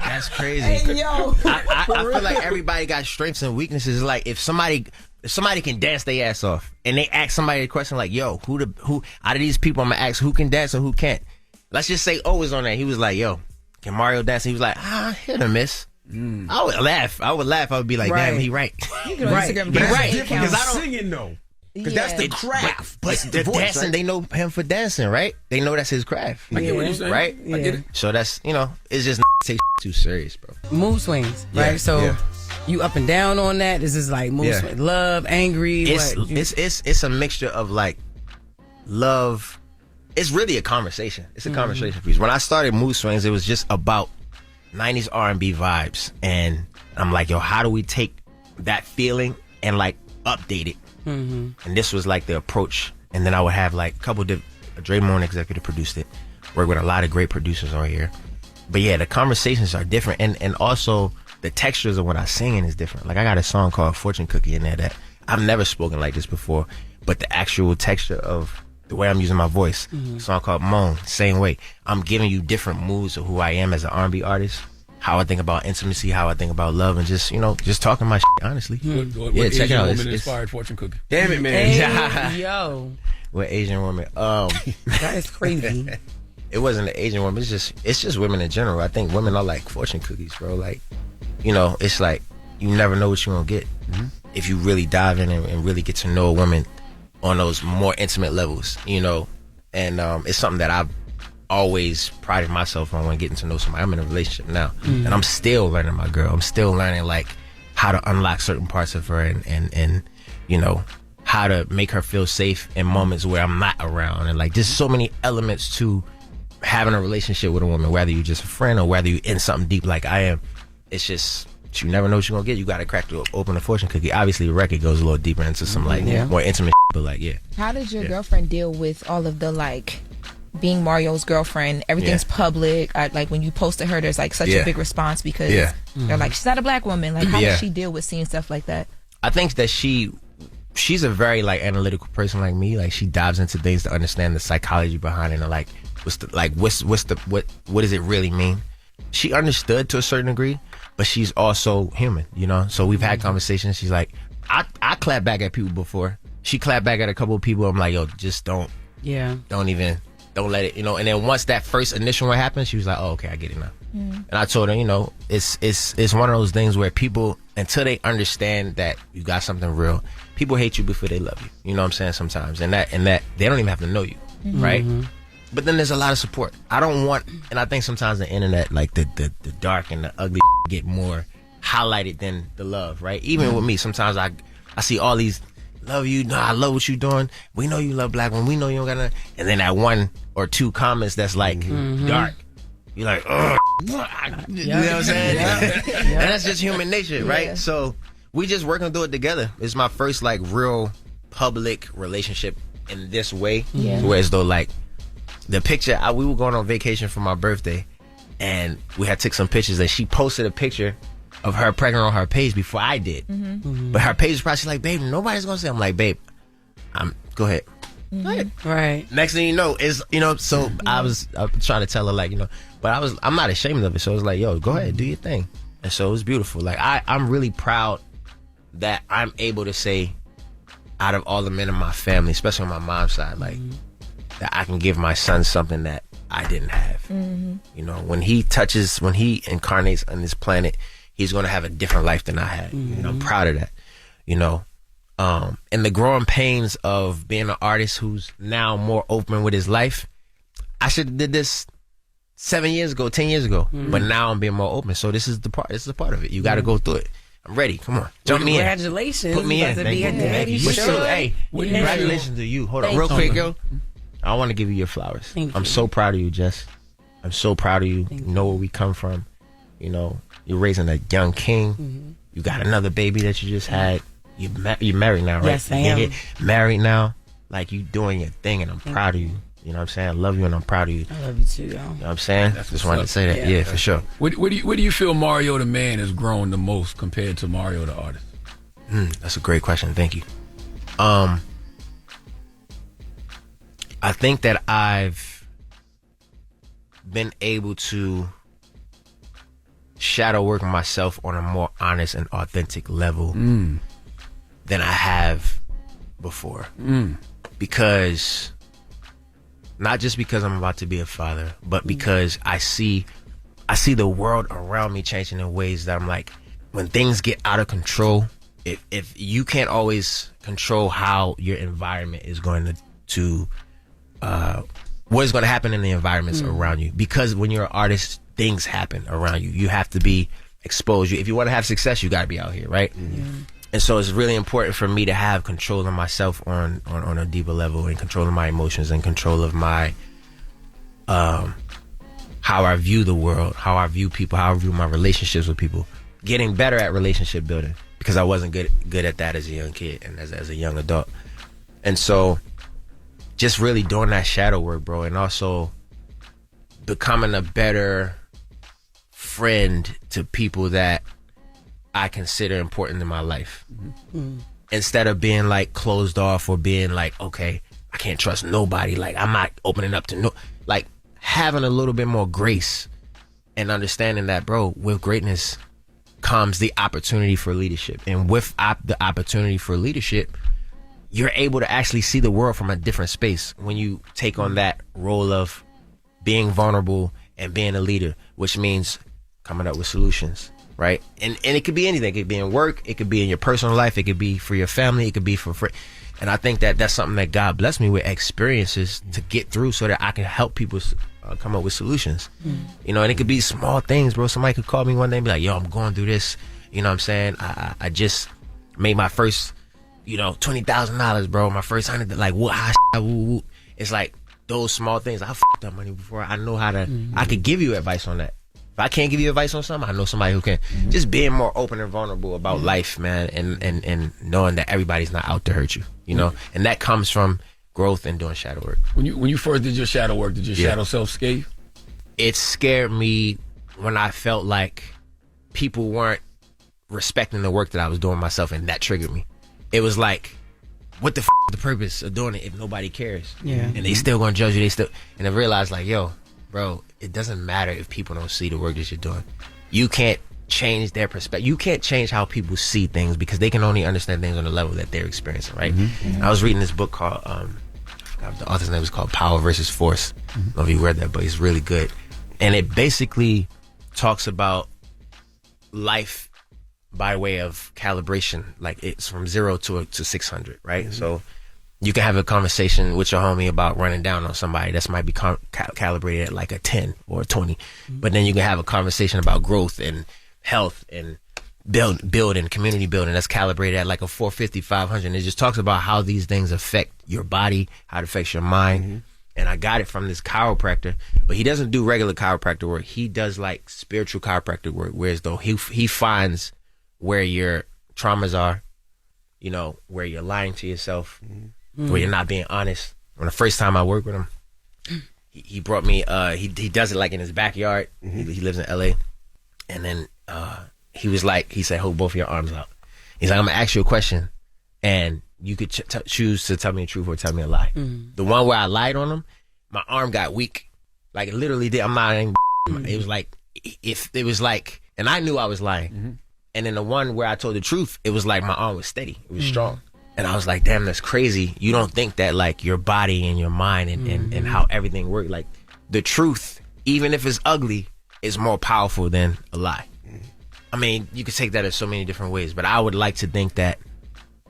That's crazy. Hey, yo. I feel like everybody got strengths and weaknesses. Like, if somebody can dance their ass off, and they ask somebody a question like, yo, who out of these people I'm gonna ask who can dance and who can't? Let's just say O was on there. He was like, yo, can Mario dance? He was like, hit or miss. I would laugh. I would be like, damn, he right. Right. He right. Because I don't singing though. Because that's the craft. But the voice, dancing, right? they know him for dancing, right? They know that's his craft. I get what you're saying. Right? I get it. So that's, it's just take too serious, bro. Mood swings, right? Yeah, So yeah. you up and down on that? This is like mood swings. Love, angry. It's a mixture of like love. It's really a conversation. It's a conversation piece. When I started Mood Swings, it was just about 90s R&B vibes, and I'm like, yo, how do we take that feeling and like update it? And this was like the approach. And then I would have like a couple of Dre Moon executive produced it, work with a lot of great producers on here. But yeah, the conversations are different, and also the textures of what I sing in is different. Like, I got a song called Fortune Cookie in there that I've never spoken like this before, but the actual texture of the way I'm using my voice, a song called Moan, same way. I'm giving you different moods of who I am as an R&B artist, how I think about intimacy, how I think about love, and just, just talking my shit, honestly. What Yeah, check it out. Asian woman inspired Fortune Cookie? Damn it, man. Hey, yo. What Asian woman? That is crazy. It wasn't an Asian woman. It's just women in general. I think women are like fortune cookies, bro. Like, it's like you never know what you're gonna get if you really dive in and really get to know a woman on those more intimate levels, and it's something that I've always prided myself on when getting to know somebody. I'm in a relationship now, and I'm still learning my girl. I'm still learning like how to unlock certain parts of her and how to make her feel safe in moments where I'm not around, and like there's so many elements to having a relationship with a woman, whether you're just a friend or whether you're in something deep like I am. It's just, you never know what you're gonna get. You gotta crack open a fortune cookie. Obviously the record goes a little deeper into some like more intimate but like How did your girlfriend deal with all of the like being Mario's girlfriend? Everything's public. Like when you posted her, there's like such a big response because they're like, she's not a black woman. Like, how does she deal with seeing stuff like that? I think that she's a very like analytical person like me. Like, she dives into things to understand the psychology behind it and like what does it really mean? She understood to a certain degree, but she's also human, So we've had conversations. She's like, I clap back at people before. She clapped back at a couple of people. I'm like, yo, just don't let it, And then once that first initial one happened, she was like, oh, okay, I get it now. And I told her, it's one of those things where people, until they understand that you got something real, people hate you before they love you. You know what I'm saying? Sometimes, and that they don't even have to know you, right? But then there's a lot of support. I don't want, and I think sometimes the internet, like the dark and the ugly get more highlighted than the love, right? Even with me, sometimes I see all these, love you, no, I love what you're doing. We know you love black women. We know you don't got nothing. And then that one or two comments that's like dark. You're like, ugh. You know what I'm saying? And that's just human nature, right? So we just working through it together. It's my first like real public relationship in this way. Yeah. Whereas though like the picture, we were going on vacation for my birthday, and we had took some pictures, and she posted a picture of her pregnant on her page before I did. But her page was probably like, babe, nobody's gonna say. I'm like, babe, go ahead. Go ahead. Right. Next thing you know is, so I was trying to tell her like, but I'm not ashamed of it. So it was like, yo, go ahead, do your thing. And so it was beautiful. Like I'm really proud that I'm able to say, out of all the men in my family, especially on my mom's side, like that I can give my son something that I didn't have. When he incarnates on this planet, he's going to have a different life than I had. I'm proud of that. And the growing pains of being an artist who's now more open with his life. I should have did this 7 years ago, 10 years ago, but now I'm being more open. So this is the part. This is a part of it. You got to go through it. I'm ready. Come on, jump me in. Congratulations. Put me in. Thank you. Hey, congratulations to you. Hold on, real quick, yo. I want to give you your flowers. I'm so proud of you, Jess. I'm so proud of you. You know where we come from. You're raising a young king. You got another baby that you just had. You're married now, right? Yes, I am. You're married now. Like, you doing your thing, and I'm proud of you. You know what I'm saying? I love you, and I'm proud of you. I love you too, yo. You know what I'm saying? Just wanted to say that. Yeah, for sure. Where do you feel Mario the man has grown the most compared to Mario the artist? That's a great question. Thank you. I think that I've been able to shadow work myself on a more honest and authentic level than I have before. Because, not just because I'm about to be a father, but because I see the world around me changing in ways that I'm like, when things get out of control, if you can't always control how your environment is going to what is going to happen in the environments around you, because when you're an artist, things happen around you. You have to be exposed. If you want to have success, you got to be out here, right? And so it's really important for me to have control of myself on a deeper level, and control of my emotions, and control of my how I view the world, how I view people, how I view my relationships with people. Getting better at relationship building, because I wasn't good at that as a young kid and as a young adult. And so just really doing that shadow work, bro, and also becoming a better friend to people that I consider important in my life. Instead of being like closed off, or being like, okay, I can't trust nobody, like I'm not opening up to like having a little bit more grace and understanding that, bro, with greatness comes the opportunity for leadership. And with the opportunity for leadership, you're able to actually see the world from a different space when you take on that role of being vulnerable and being a leader, which means coming up with solutions, right? And it could be anything. It could be in work, it could be in your personal life, it could be for your family, it could be for free. And I think that that's something that God blessed me with, experiences to get through, so that I can help people come up with solutions. And it could be small things, bro. Somebody could call me one day and be like, yo, I'm going through this. You know what I'm saying? I just made my first, $20,000, bro. My first $100, like, what? It's like those small things. I fucked up money before. I know how to, I could give you advice on that. If I can't give you advice on something, I know somebody who can. Just being more open and vulnerable about life, man, and knowing that everybody's not out to hurt you, and that comes from growth and doing shadow work. When you first did your shadow work, did your shadow self scare you? It scared me when I felt like people weren't respecting the work that I was doing myself, and that triggered me. It was like, what the is the purpose of doing it if nobody cares? And they still gonna judge you. And I realized, like, yo, bro, it doesn't matter if people don't see the work that you're doing. You can't change their perspective. You can't change how people see things, because they can only understand things on the level that they're experiencing, right? I was reading this book called, I forgot what the author's name was called, Power versus Force. I don't know if you read that, but it's really good. And it basically talks about life by way of calibration. Like, it's from 0 to 600, right? So you can have a conversation with your homie about running down on somebody that might be calibrated at like a 10 or a 20. But then you can have a conversation about growth and health and building, community building, that's calibrated at like a 450, 500. And it just talks about how these things affect your body, how it affects your mind. And I got it from this chiropractor, but he doesn't do regular chiropractor work. He does like spiritual chiropractic work, whereas though he finds where your traumas are, you know, where you're lying to yourself, where you're not being honest. When the first time I worked with him, he brought me, he does it like in his backyard. He lives in LA. And then he said, hold both of your arms out. He's like, I'm going to ask you a question, and you could choose to tell me the truth or tell me a lie. The one where I lied on him, my arm got weak. Like, it literally did. I'm not even it was like, and I knew I was lying. And then the one where I told the truth, it was like my arm was steady. It was strong. And I was like, damn, that's crazy. You don't think that, like, your body and your mind and how everything works, like, the truth, even if it's ugly, is more powerful than a lie. I mean, you could take that in so many different ways, but I would like to think that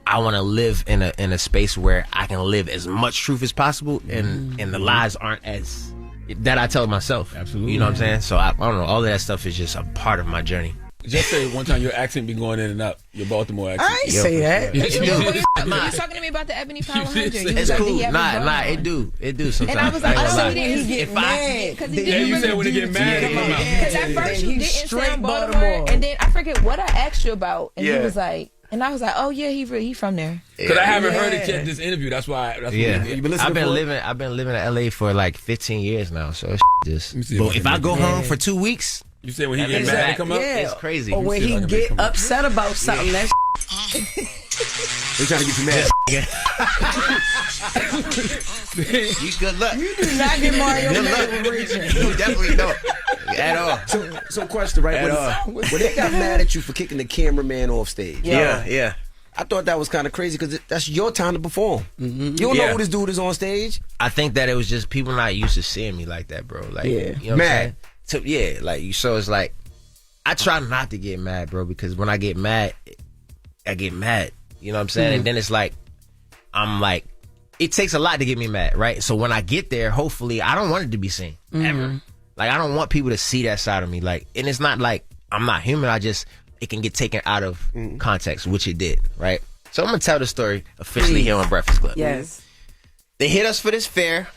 I want to live in a space where I can live as much truth as possible, and the lies aren't as that I tell myself. Absolutely. You know what I'm saying? So I don't know. All of that stuff is just a part of my journey. Just say one time your accent be going in and out. Your Baltimore accent. I ain't say that. You talking to me about the Ebony Power 100? It's cool. Nah, it do sometimes. And I was like, I he didn't get mad. You said when he get mad, it come out. Because at first you didn't say Baltimore, and then I forget what I asked you about, and he was like, and I was like, oh yeah, he from there. Because I haven't heard it yet. This interview. That's why. You been listening? I've been living in LA for like 15 years now. So just. But if I go home for 2 weeks. You said when he get mad, it come up? It's crazy. Or when he get upset about something, that's They trying to get you mad. You good luck. You do not get Mario mad with Rachel. You definitely don't. At all. So question, right? When they got mad at you for kicking the cameraman off stage. Yeah. I thought that was kind of crazy because that's your time to perform. You don't know who this dude is on stage. I think that it was just people not used to seeing me like that, bro. Like, you know what I'm mad. saying? So, so it's like, I try not to get mad, bro, because when I get mad, I get mad. You know what I'm saying? And then it's like, I'm like, it takes a lot to get me mad, right? So when I get there, hopefully, I don't want it to be seen, ever. Like, I don't want people to see that side of me. Like, and it's not like I'm not human. It can get taken out of context, which it did, right? So I'm going to tell the story officially here on Breakfast Club. Yes. They hit us for this fair.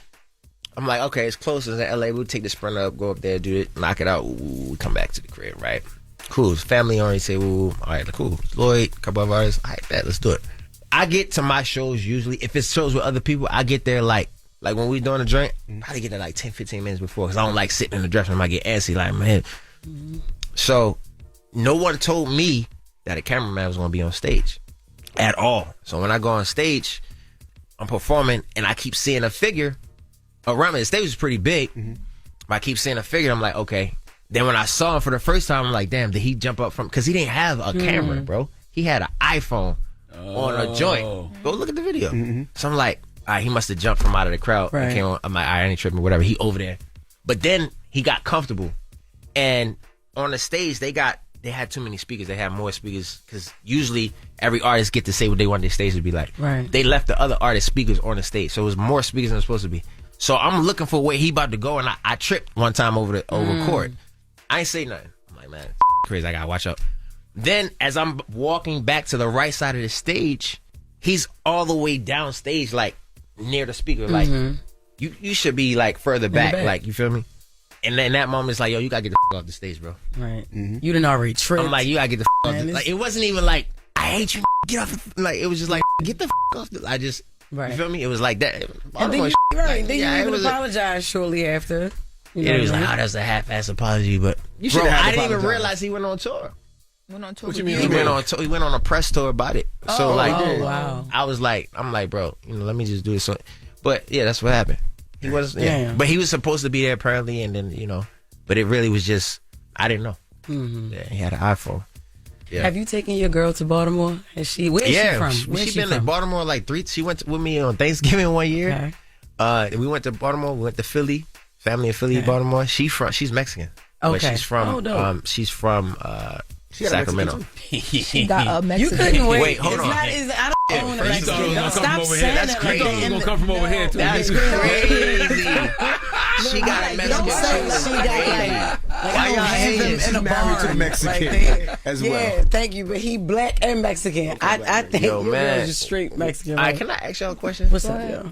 I'm like, okay, it's close. It's in LA. We'll take the Sprinter up, go up there, do it, knock it out. We come back to the crib, right? Cool. Family already say, all right, cool. Lloyd, a couple of artists. All right, let's do it. I get to my shows usually, if it's shows with other people, I get there like when we doing a drink, I probably get there like 10, 15 minutes before because I don't like sitting in the dressing room. I get antsy like my head. So no one told me that a cameraman was going to be on stage at all. So when I go on stage, I'm performing and I keep seeing a figure around me. The stage is pretty big, but I keep seeing a figure. I'm like, okay. Then when I saw him for the first time, I'm like, damn, did he jump up from? Because he didn't have a camera, bro. He had an iPhone on a joint. Go look at the video. So I'm like, all right, he must have jumped from out of the crowd. Right. I'm like, all right, I ain't tripping, whatever. He over there. But then he got comfortable. And on the stage, they had too many speakers. They had more speakers because usually every artist get to say what they want their stage to be like. Right. They left the other artist speakers on the stage. So it was more speakers than it was supposed to be. So I'm looking for where he about to go, and I tripped one time over court. I ain't say nothing. I'm like, man, crazy. I gotta watch out. Then as I'm walking back to the right side of the stage, he's all the way down stage, like near the speaker. Like you should be like further back, like you feel me? And then that moment, it's like, yo, you gotta get the off the stage, bro. Right. You done already tripped. I'm like, you gotta get the off. Like it wasn't even like I hate you. Get off. Like it was just like get the off. I just. Right. You feel me? It was like that. And then you apologize shortly after. It was like, that's a half-ass apology, but bro, I didn't even realize he went on tour. What you mean? He went on tour. He went on a press tour about it. So wow. I was like, I'm like, bro, let me just do this. So, but yeah, that's what happened. He was, but he was supposed to be there apparently, and then but it really was just I didn't know. Yeah, he had an iPhone. Yeah. Have you taken your girl to Baltimore? Where's she from? She's been in Baltimore like 3. She went with me on Thanksgiving one year. Okay. We went to Baltimore. We went to Philly. Family in Philly, Baltimore. She's Mexican. Okay. But she's from Sacramento. She got a Mexican. You couldn't wait. Wait, hold on. I don't own a Mexican. Stop saying That's that. crazy. It's gonna come from over here too. That's crazy. She got a Mexican. Why y'all hating? She's married to a Mexican as well. Yeah, thank you. But he black and Mexican. I think your girl is straight Mexican. All right, can I ask y'all a question? What's up, yo?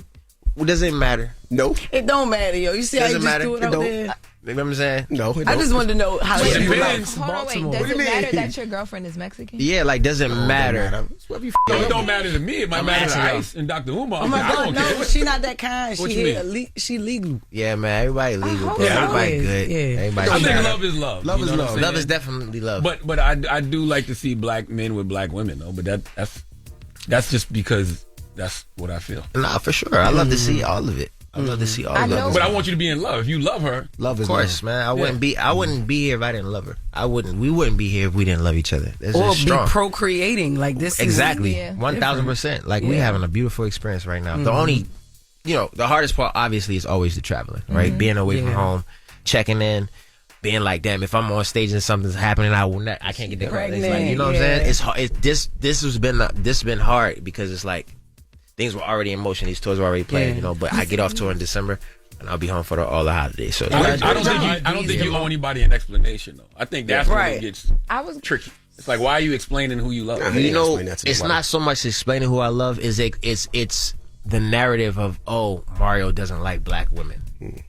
does it matter? Nope. It don't matter, yo. You see how you Doesn't just matter. do it It out don't. there? You know what I'm saying? No, it I don't. just wanted to know how It you depends. Hold on, wait. What Does do you it matter mean? that your girlfriend is Mexican? Yeah, like doesn't matter. No, it don't matter to me. It might matter to Ice and Dr. Umar. Oh my I God, don't no, care. she not that kind. What She you here, mean? she legal. Yeah, man. Everybody legal, bro. Yeah, Everybody is. good. Yeah. Everybody I think good. love is love. Love You is know what love. I'm Love saying? is definitely love. But I do like to see black men with black women though. But that's just because that's what I feel. Nah, for sure. I love to see all of it. I love to see all of it. But I want you to be in love. If you love her, Love Of is course, love. man. I wouldn't be here if I didn't love her. We wouldn't be here if we didn't love each other. That's Or just be strong. procreating. Like this Exactly. Yeah. 1000%. Like we Yeah. having a beautiful experience right now. The only, the hardest part obviously is always the traveling, right? Being away from home, checking in, being like, damn, if I'm on stage and something's happening, I can't get the call. It's like, you know what I'm saying? It's hard. This has been hard because it's like things were already in motion. These tours were already playing, but I get off tour in December and I'll be home for all the holidays. So I don't think you owe anybody an explanation though. I think that's when it gets tricky. It's like, why are you explaining who you love? It's not so much explaining who I love. It's the narrative of, oh, Mario doesn't like black women.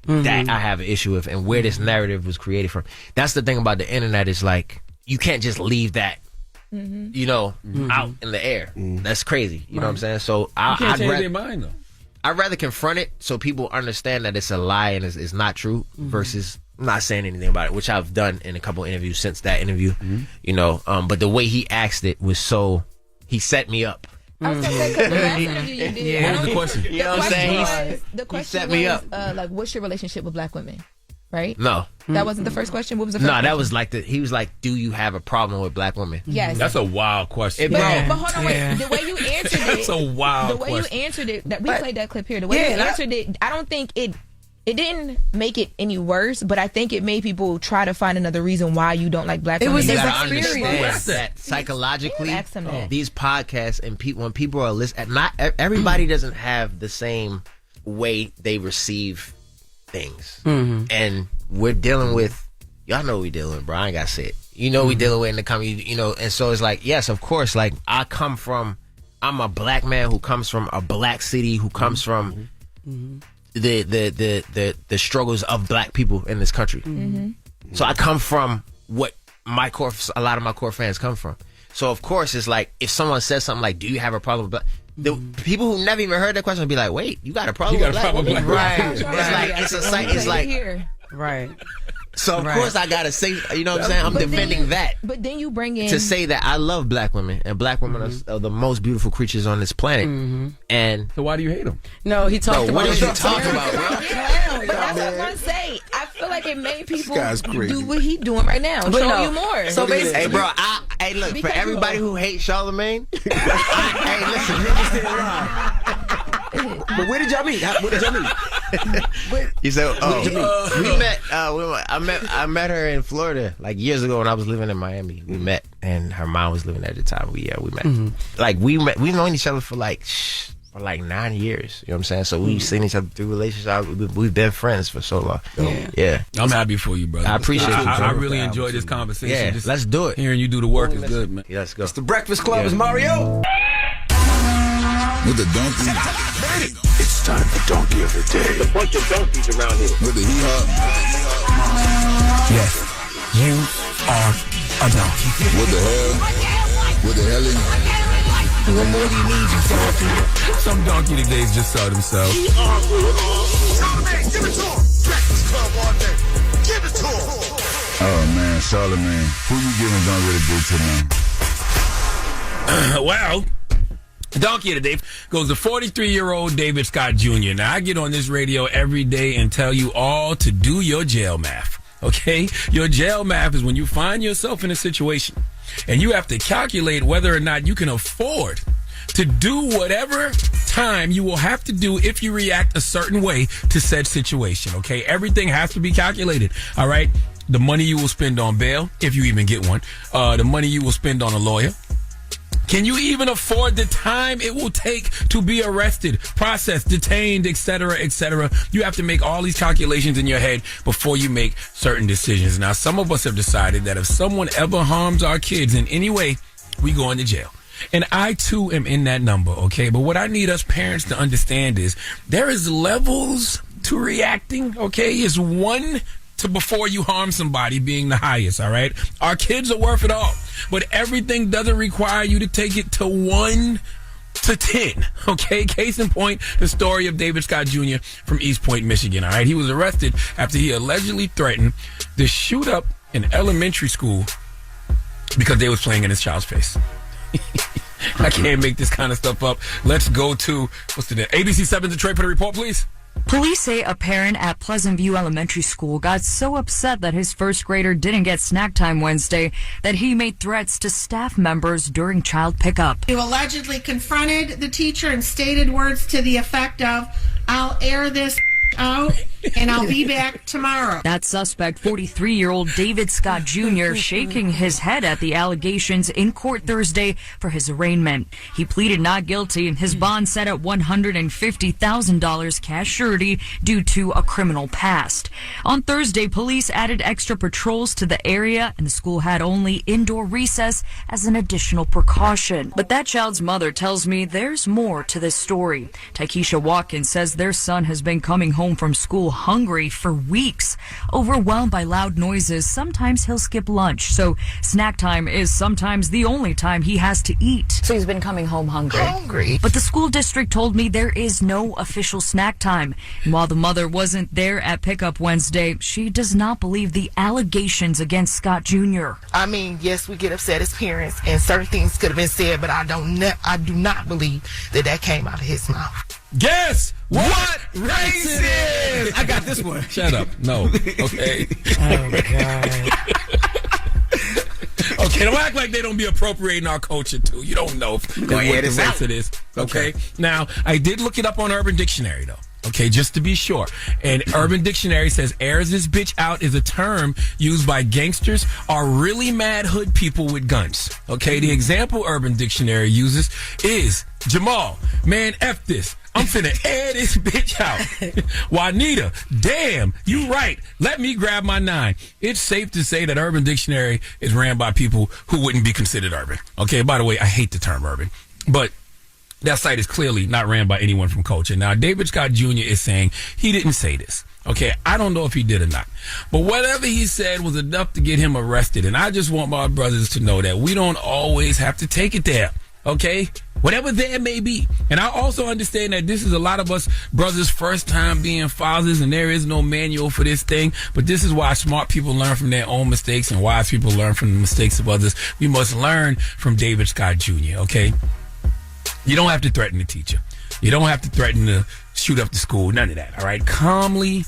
That I have an issue with, and where this narrative was created from. That's the thing about the internet is like you can't just leave that, out in the air. That's crazy. You know what I'm saying? So I'd change their mind though. I'd rather confront it so people understand that it's a lie and it's not true versus not saying anything about it, which I've done in a couple interviews since that interview. But the way he asked it was he set me up. I was gonna say, 'cause the last interview you did. What was the question? You know what I'm saying? The question set me was, up. like, what's your relationship with black women? Right? No. That wasn't the first question? What was the first No, question? that was like he was like, do you have a problem with black women? Yes. That's a wild question. But hold on, wait. The way you answered it. That's a wild The way question. you answered it, that we played that clip here. The way you answered it, I don't think it didn't make it any worse, but I think it made people try to find another reason why you don't like black women. was You his gotta experience. understand that psychologically, Ask him that. these podcasts and when people are listening, not everybody doesn't have the same way they receive things, and we're dealing with. Y'all know we dealing with, bro. I ain't gotta say it. We dealing with in the community, and so it's like, yes, of course, like I'm a black man who comes from a black city, who comes from the struggles of black people in this country. So I come from what a lot of my core fans come from. So of course it's like if someone says something like, "Do you have a problem with black?" The people who never even heard that question will be like, "Wait, you got a problem with black women?" Right. It's like right. So of course I gotta say, you know what I'm saying? I'm defending that. But then you bring in To say that I love black women and black women are the most beautiful creatures on this planet. And so why do you hate them? No, he talked about. What did you talk about, bro? But that's what I'm trying to say. I feel like it made people guy's crazy. do what he doing right now. But Show no. you more. So basically, Hey, bro, look, Because for everybody who hates Charlamagne, hey, listen. But where did y'all meet? What did y'all meet? You said, we met. I met her in Florida like years ago when I was living in Miami. We met, and her mom was living there at the time. We met. Like we met. We've known each other for like 9 years. You know what I'm saying? So we've seen each other through relationships. We've been friends for so long. Yeah. I'm happy for you, brother. I appreciate you. I really enjoyed this conversation. Yeah, Just let's do it. Hearing you do the work is good, man. Yeah, let's go. It's the Breakfast Club. It's Mario. With the donkey. It's time for Donkey of the Day. There's a bunch of donkeys around here. With the hee-haw. Yes, you are a donkey. What the hell? What the hell? What more do you need, you donkey? Some donkey todays just saw themselves. Charlamagne, give it to him. Breakfast Club all day. Give it to him. Oh man, Charlamagne, who you giving Donkey of the Day to now? Well, Donkey of the Day goes to 43-year-old David Scott Jr. Now, I get on this radio every day and tell you all to do your jail math, okay? Your jail math is when you find yourself in a situation and you have to calculate whether or not you can afford to do whatever time you will have to do if you react a certain way to said situation, okay? Everything has to be calculated, all right? The money you will spend on bail, if you even get one, the money you will spend on a lawyer. Can you even afford the time it will take to be arrested, processed, detained, etc., etc.? You have to make all these calculations in your head before you make certain decisions. Now, some of us have decided that if someone ever harms our kids in any way, we go into jail. And I, too, am in that number, okay? But what I need us parents to understand is there is levels to reacting, okay? It's 1 to before you harm somebody being the highest, all right? Our kids are worth it all. But everything doesn't require you to take it to 1 to 10, okay? Case in point, the story of David Scott Jr. from East Point, Michigan, all right? He was arrested after he allegedly threatened to shoot up an elementary school because they was playing in his child's face. I can't make this kind of stuff up. Let's go to, what's the name? ABC 7 Detroit, put a report, please. Police say a parent at Pleasant View Elementary School got so upset that his first grader didn't get snack time Wednesday that he made threats to staff members during child pickup. He allegedly confronted the teacher and stated words to the effect of, "I'll air this out and I'll be back tomorrow." That suspect, 43-year-old David Scott Jr., shaking his head at the allegations in court Thursday for his arraignment. He pleaded not guilty, his bond set at $150,000 cash surety due to a criminal past. On Thursday, police added extra patrols to the area, and the school had only indoor recess as an additional precaution. But that child's mother tells me there's more to this story. Takeisha Watkins says their son has been coming home from school hungry for weeks. Overwhelmed by loud noises, sometimes he'll skip lunch, so snack time is sometimes the only time he has to eat. So he's been coming home hungry. But the school district told me there is no official snack time. And while the mother wasn't there at pickup Wednesday, she does not believe the allegations against Scott Jr. I mean, yes, we get upset as parents, and certain things could have been said, but I do not believe that came out of his mouth. Guess what race it is? I got this one. Shut up. No. Okay. Oh, God. Okay, don't act like they don't be appropriating our culture, too. You don't know what the race it is. Okay? Now, I did look it up on Urban Dictionary, though. Okay, just to be sure. And Urban Dictionary says airs this bitch out is a term used by gangsters or really mad hood people with guns. Okay, the example Urban Dictionary uses is Jamal, man, F this. I'm finna air this bitch out. Juanita, damn, you right. Let me grab my 9. It's safe to say that Urban Dictionary is ran by people who wouldn't be considered urban. Okay, by the way, I hate the term urban. But that site is clearly not ran by anyone from culture. Now, David Scott Jr. is saying he didn't say this. Okay, I don't know if he did or not. But whatever he said was enough to get him arrested. And I just want my brothers to know that we don't always have to take it there. Okay? Whatever there may be. And I also understand that this is a lot of us brothers' first time being fathers, and there is no manual for this thing. But this is why smart people learn from their own mistakes and wise people learn from the mistakes of others. We must learn from David Scott Jr., okay? You don't have to threaten the teacher. You don't have to threaten to shoot up the school. None of that, all right? Calmly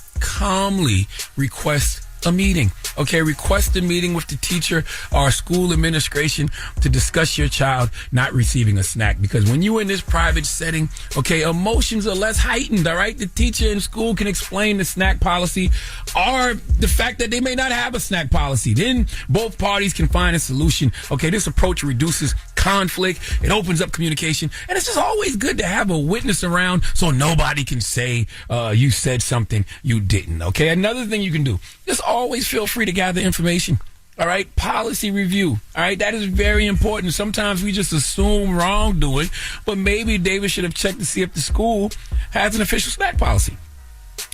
request a meeting. Okay, request a meeting with the teacher or school administration to discuss your child not receiving a snack. Because when you're in this private setting, okay, emotions are less heightened, all right? The teacher in school can explain the snack policy or the fact that they may not have a snack policy. Then both parties can find a solution. Okay, this approach reduces conflict. It opens up communication. And it's just always good to have a witness around so nobody can say you said something you didn't. Okay, another thing you can do, just always feel free to gather information. All right, policy review. All right, that is very important. Sometimes we just assume wrongdoing, but maybe David should have checked to see if the school has an official snack policy.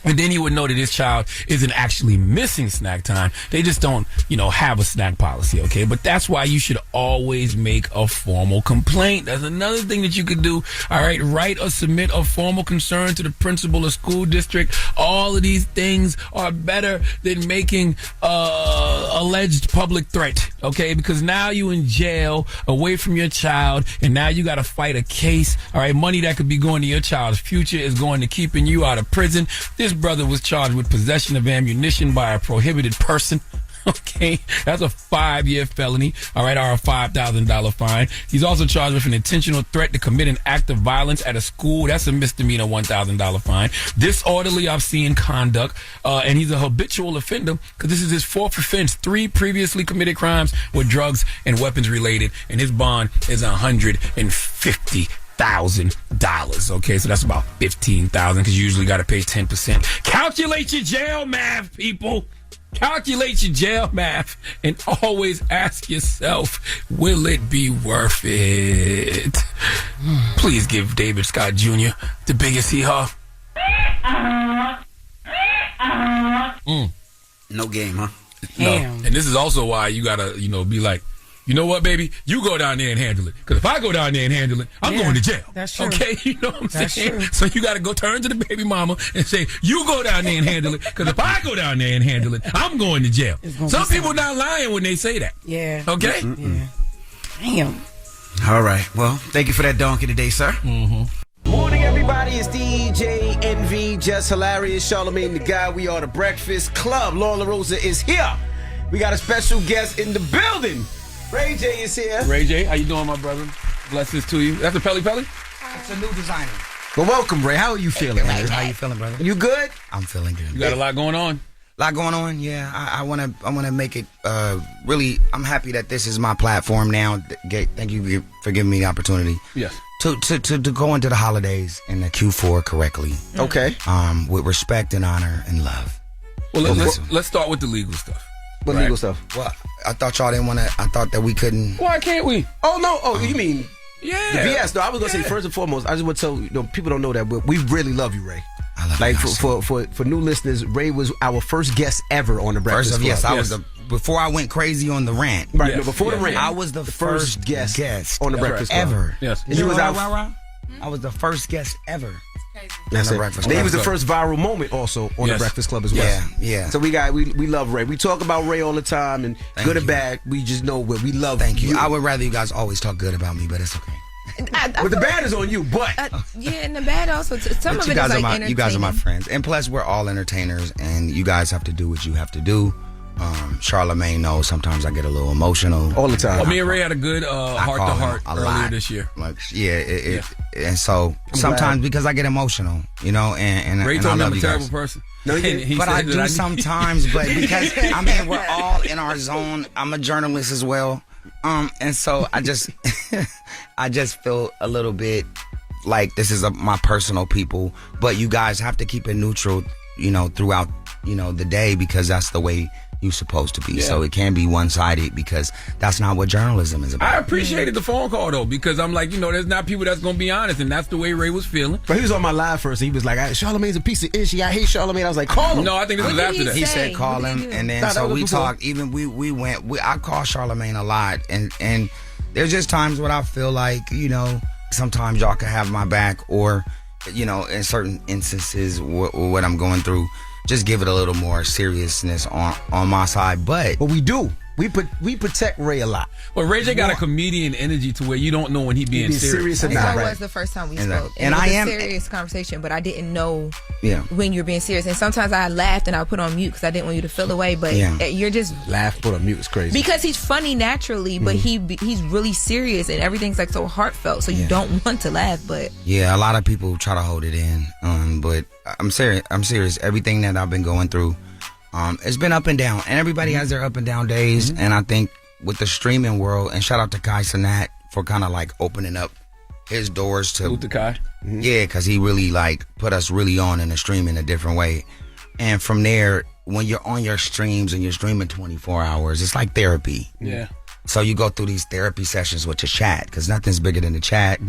And then he would know that his child isn't actually missing snack time. They just don't, have a snack policy, okay? But that's why you should always make a formal complaint. That's another thing that you could do, all right? Write or submit a formal concern to the principal or school district. All of these things are better than making alleged public threat, okay? Because now you in jail, away from your child, and now you got to fight a case, all right? Money that could be going to your child's future is going to keeping you out of prison. This brother was charged with possession of ammunition by a prohibited person. Okay, that's a 5-year felony, all right, or a $5,000 fine. He's also charged with an intentional threat to commit an act of violence at a school. That's a misdemeanor $1,000 fine. Disorderly obscene conduct, and he's a habitual offender because this is his 4th offense. 3 previously committed crimes were drugs and weapons related, and his bond is $150,000. Okay, so that's about $15,000 because you usually got to pay 10%. Calculate your jail math, people. Calculate your jail math and always ask yourself, will it be worth it? Please give David Scott Jr. the biggest hee-haw. No game, huh? No. And this is also why you gotta, be like, you know what, baby? You go down there and handle it. Because if I go down there and handle it, I'm going to jail. That's true. Okay? You know what I'm That's saying? true. So you got to go turn to the baby mama and say, you go down there and handle it. Because if I go down there and handle it, I'm going to jail. Some people not lying when they say that. Yeah. Okay? Yeah. Damn. All right. Well, thank you for that donkey today, sir. Mm-hmm. Morning, everybody. It's DJ NV, Jess Hilarious, Charlamagne the Guy. We are the Breakfast Club. Loren LoRosa is here. We got a special guest in the building. Ray J is here. Ray J, how you doing, my brother? Blessings to you. That's a Pelly Pelly? It's a new designer. Well, welcome, Ray. How are you feeling, man? How you feeling, brother? You good? I'm feeling good. You got a lot going on? Yeah. I wanna make it really. I'm happy that this is my platform now. Thank you for giving me the opportunity. Yes. To go into the holidays and the Q4 correctly. Okay. With respect and honor and love. Well, let's start with the legal stuff. What legal stuff? Well, I thought y'all didn't want to. I thought that we couldn't. Why can't we? Oh no! Oh, you mean? Yeah. The BS. No, I was gonna say first and foremost. I just want to tell people don't know that, but we really love you, Ray. I love like you for new listeners, Ray was our first guest ever on the Breakfast Club. Yes, I was before I went crazy on the rant. Right, no, before the rant, I was the first guest on the Breakfast Club ever. Yes, and you was I was the first guest ever. That's it. Breakfast He Club. was the first viral moment also on the Breakfast Club as well. Yeah. So we love Ray. We talk about Ray all the time, and good and bad. We just know what we love. Thank you. I would rather you guys always talk good about me, but it's okay. But the bad is on you. But yeah, and the bad also. Some of it is like entertaining. You guys are my friends, and plus we're all entertainers, and you guys have to do what you have to do. Charlamagne knows sometimes I get a little emotional all the time. Well, me and Ray had a good heart-to-heart earlier this year. Like, and so sometimes because I get emotional, and Ray and told I me love I'm a you terrible guys. person. No, but I do sometimes. But because we're all in our zone. I'm a journalist as well, and so I just I just feel a little bit like this is my personal people. But you guys have to keep it neutral, throughout the day because that's the way you're supposed to be. Yeah. So it can be one-sided because that's not what journalism is about. I appreciated the phone call though because I'm like, there's not people that's gonna be honest, and that's the way Ray was feeling. But he was on my live first. And he was like, Charlamagne's a piece of ish. I hate Charlamagne. I was like, call him. No, I think this was after that. He said call him, and then so we talked. Even we went. I call Charlamagne a lot, and there's just times when I feel like sometimes y'all can have my back, or in certain instances what I'm going through. Just give it a little more seriousness on my side, but we do. We protect Ray a lot. Well, Ray J got a comedian energy to where you don't know when he being serious or not. That was the first time we spoke. And it was I a am serious conversation, but I didn't know when you're being serious. And sometimes I laughed and I put on mute because I didn't want you to feel away. But you're just laugh, put on mute is crazy because he's funny naturally, but he's really serious and everything's like so heartfelt. So you don't want to laugh, but a lot of people try to hold it in. But I'm serious. Everything that I've been going through. It's been up and down, and everybody has their up and down days. And I think with the streaming world, and shout out to Kai Cenat for kind of like opening up his doors to Kai. because he really like put us really on in the stream in a different way. And from there, when you're on your streams and you're streaming 24 hours, it's like therapy. Yeah. So you go through these therapy sessions with your chat because nothing's bigger than the chat.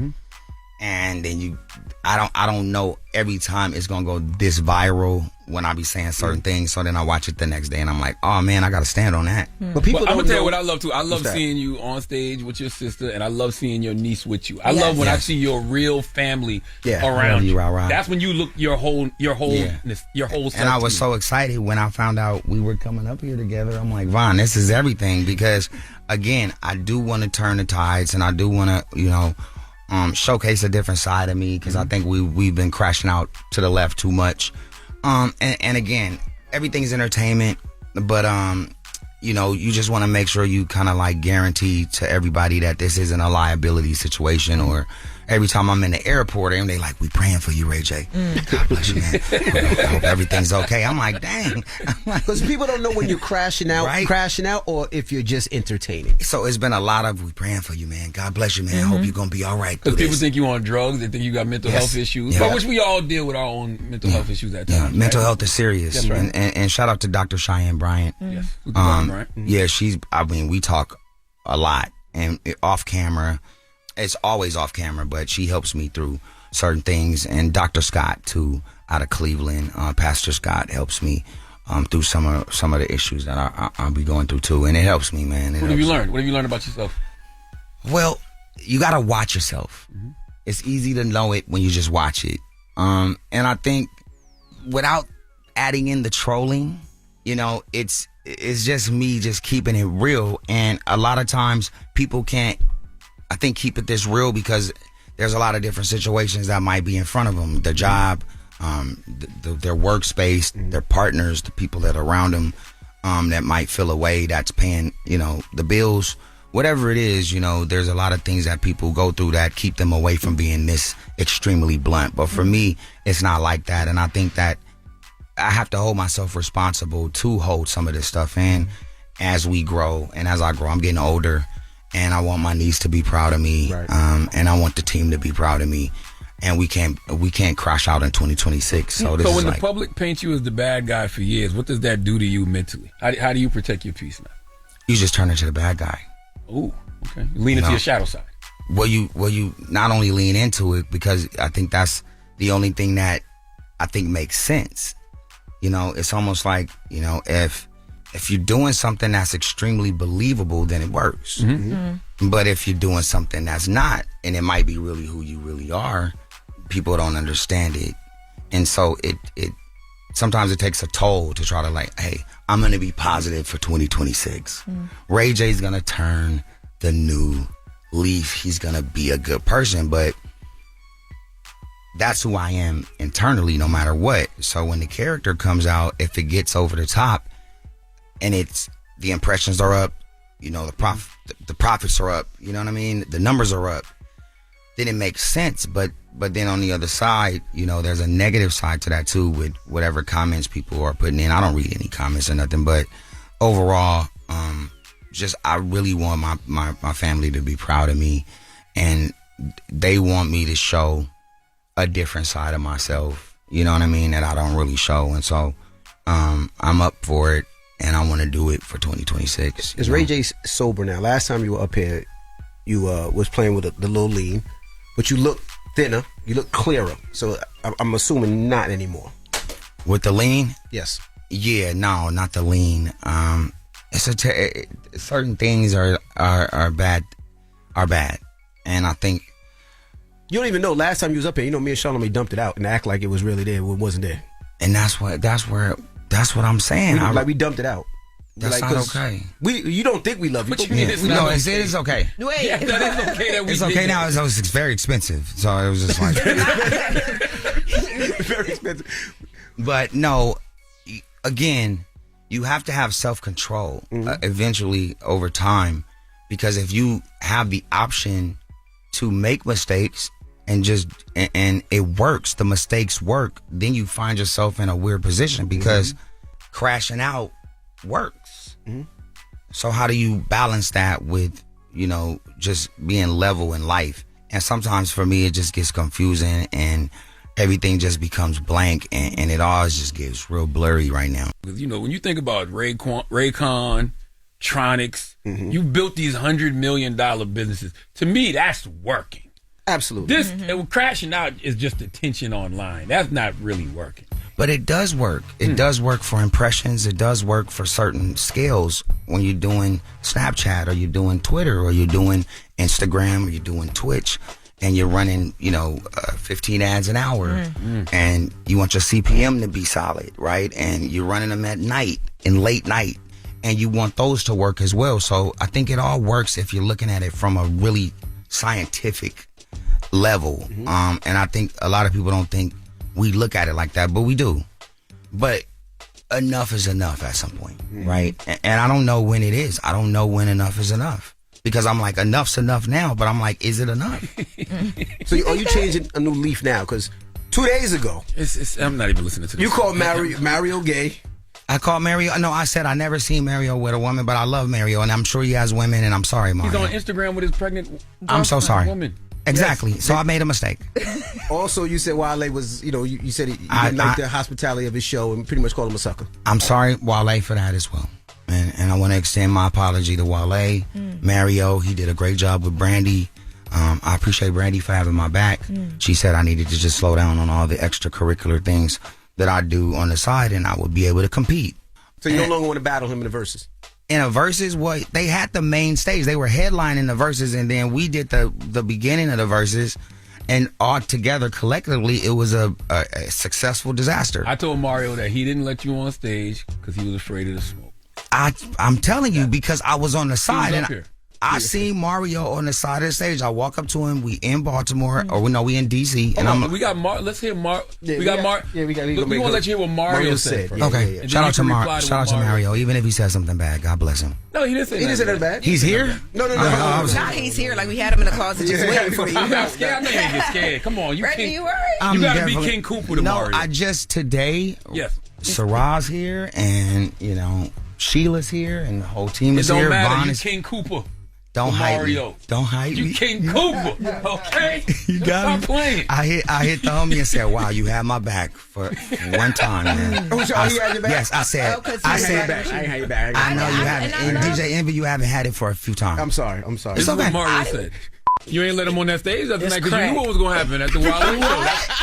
And then I don't know every time it's gonna go this viral when I be saying certain things. So then I watch it the next day and I'm like, oh man, I gotta stand on that. But people, I'm gonna tell you what I love too. I love seeing you on stage with your sister, and I love seeing your niece with you. I love when I see your real family around you. That's when you look your whole self. And I was so excited when I found out we were coming up here together. I'm like, Von, this is everything because again, I do want to turn the tides and I do want to, showcase a different side of me because I think we've been crashing out to the left too much. And again, everything's entertainment, but you just want to make sure you kind of like guarantee to everybody that this isn't a liability situation or every time I'm in the airport, and they like, we praying for you, Ray J. God bless you, man. I hope everything's okay. I'm like, dang. Because people don't know when you're crashing out, or if you're just entertaining. So it's been a lot of, we praying for you, man. God bless you, man. I hope you're going to be all right. Because people think you on drugs. They think you got mental health issues. But which we all deal with our own mental health issues at times. Yeah, mental health is serious. That's right. And shout out to Dr. Cheyenne Bryant. Yes. Yeah, we talk a lot. And off camera, it's always off camera, but she helps me through certain things. And Dr. Scott, too, out of Cleveland, Pastor Scott helps me through some of the issues that I'll be going through, too. And it helps me, man. What have you learned? What have you learned about yourself? Well, you got to watch yourself. It's easy to know it when you just watch it. And I think without adding in the trolling, it's just me just keeping it real. And a lot of times people can't, I think, keep it this real because there's a lot of different situations that might be in front of them. The job, their workspace, their partners, the people that are around them that might feel a way that's paying, the bills. Whatever it is, there's a lot of things that people go through that keep them away from being this extremely blunt. But for me, it's not like that. And I think that I have to hold myself responsible to hold some of this stuff in as we grow. And as I grow, I'm getting older, and I want my niece to be proud of me. Right. And I want the team to be proud of me. And we can't crash out in 2026. So when the public paints you as the bad guy for years, what does that do to you mentally? How do you protect your peace now? You just turn into the bad guy. Ooh, okay. Lean into your shadow side. Well, you not only lean into it, because I think that's the only thing that I think makes sense. It's almost like, if you're doing something that's extremely believable, then it works. But if you're doing something that's not, and it might be really who you really are, people don't understand it. And so it sometimes it takes a toll to try to hey, I'm going to be positive for 2026. Ray J's going to turn the new leaf. He's going to be a good person, but that's who I am internally, no matter what. So when the character comes out, if it gets over the top and the impressions are up, the profits are up, you know what I mean? The numbers are up, then it makes sense. But then on the other side, there's a negative side to that too, with whatever comments people are putting in. I don't read any comments or nothing, but overall, I really want my family to be proud of me, and they want me to show a different side of myself, you know what I mean, that I don't really show. And so I'm up for it, and I want to do it for 2026. Is Ray J sober now? Last time you were up here, you was playing with the little lean, but you look thinner, you look clearer. So I'm assuming not anymore. With the lean? Yes. Yeah, no, not the lean. Certain things are bad, and I think. You don't even know. Last time you was up here, me and Charlamagne dumped it out and act like it was really there when it wasn't there. And that's what I'm saying. We dumped it out. That's not okay. You don't think we love you? What you mean? No, it is okay. Wait, that is okay that we it's okay now. It's very expensive, so it was just like very expensive. But no, again, you have to have self-control eventually over time, because if you have the option to make mistakes and it works, the mistakes work, then you find yourself in a weird position, because crashing out works. So how do you balance that with, just being level in life? And sometimes for me, it just gets confusing and everything just becomes blank, and it all just gets real blurry right now. When you think about Raycon, Tronics, you built these $100 million businesses. To me, that's working. Absolutely. This crashing out is just attention online. That's not really working. But it does work. It does work for impressions. It does work for certain scales when you're doing Snapchat, or you're doing Twitter, or you're doing Instagram, or you're doing Twitch, and you're running, 15 ads an hour, and you want your CPM to be solid, right? And you're running them at night and late night, and you want those to work as well. So I think it all works if you're looking at it from a really scientific level. And I think a lot of people don't think we look at it like that, but we do. But enough is enough at some point, right? And I don't know when it is. I don't know when enough is enough. because I'm like, enough's enough now. But I'm like, is it enough? So are you changing a new leaf now? Because 2 days ago, I'm not even listening to this. You called Mario gay. I called Mario. No, I said I never seen Mario with a woman, but I love Mario, and I'm sure he has women. And I'm sorry, Mario. He's on Instagram with his pregnant. I'm so sorry. Woman. Exactly. Yes. So I made a mistake. Also, you said Wale was, you said you didn't like the hospitality of his show and pretty much called him a sucker. I'm sorry, Wale, for that as well. And I want to extend my apology to Wale. Mario, he did a great job with Brandy. I appreciate Brandy for having my back. She said I needed to just slow down on all the extracurricular things that I do on the side, and I would be able to compete. So you no longer want to battle him in the verses? In a verses, they had the main stage. They were headlining the verses, and then we did the beginning of the verses, and all together, collectively, it was a successful disaster. I told Mario that he didn't let you on stage because he was afraid of the smoke. I'm telling you, because I was on the side, He was and up here. I seen Mario on the side of the stage. I walk up to him. We in Baltimore, or we in DC, and we got Let's hear Mar. Yeah, we got Mar. Yeah, we gonna let you hear what Mario said. First. Okay, And shout then out to you can reply Shout out what to Mario. Even if he said something bad, God bless him. No, he didn't say that bad. He's here. No. Now he's here like we had him in the closet just waiting for you. I'm not scared. I'm not gonna get scared. Come on, Reggie, you worried? You gotta be King Cooper to Mario. No, I just today. Yes. Saraz here, and Sheila's here, and the whole team is It don't here. matter. Vaughn You is King Cooper. Don't for hype Mario. me. Don't hype me. You King Cooper. Okay. You got Stop me. playing. I hit the homie and said, "Wow, you had my back for one time, man." Oh, so he had your back? Yes, I said. I had your back. I know you haven't. And DJ Envy, you haven't had it for a few times. I'm sorry. It's This is okay. what Mario said. You ain't let him on that stage after It's that because you crack. knew what was gonna happen at the Wild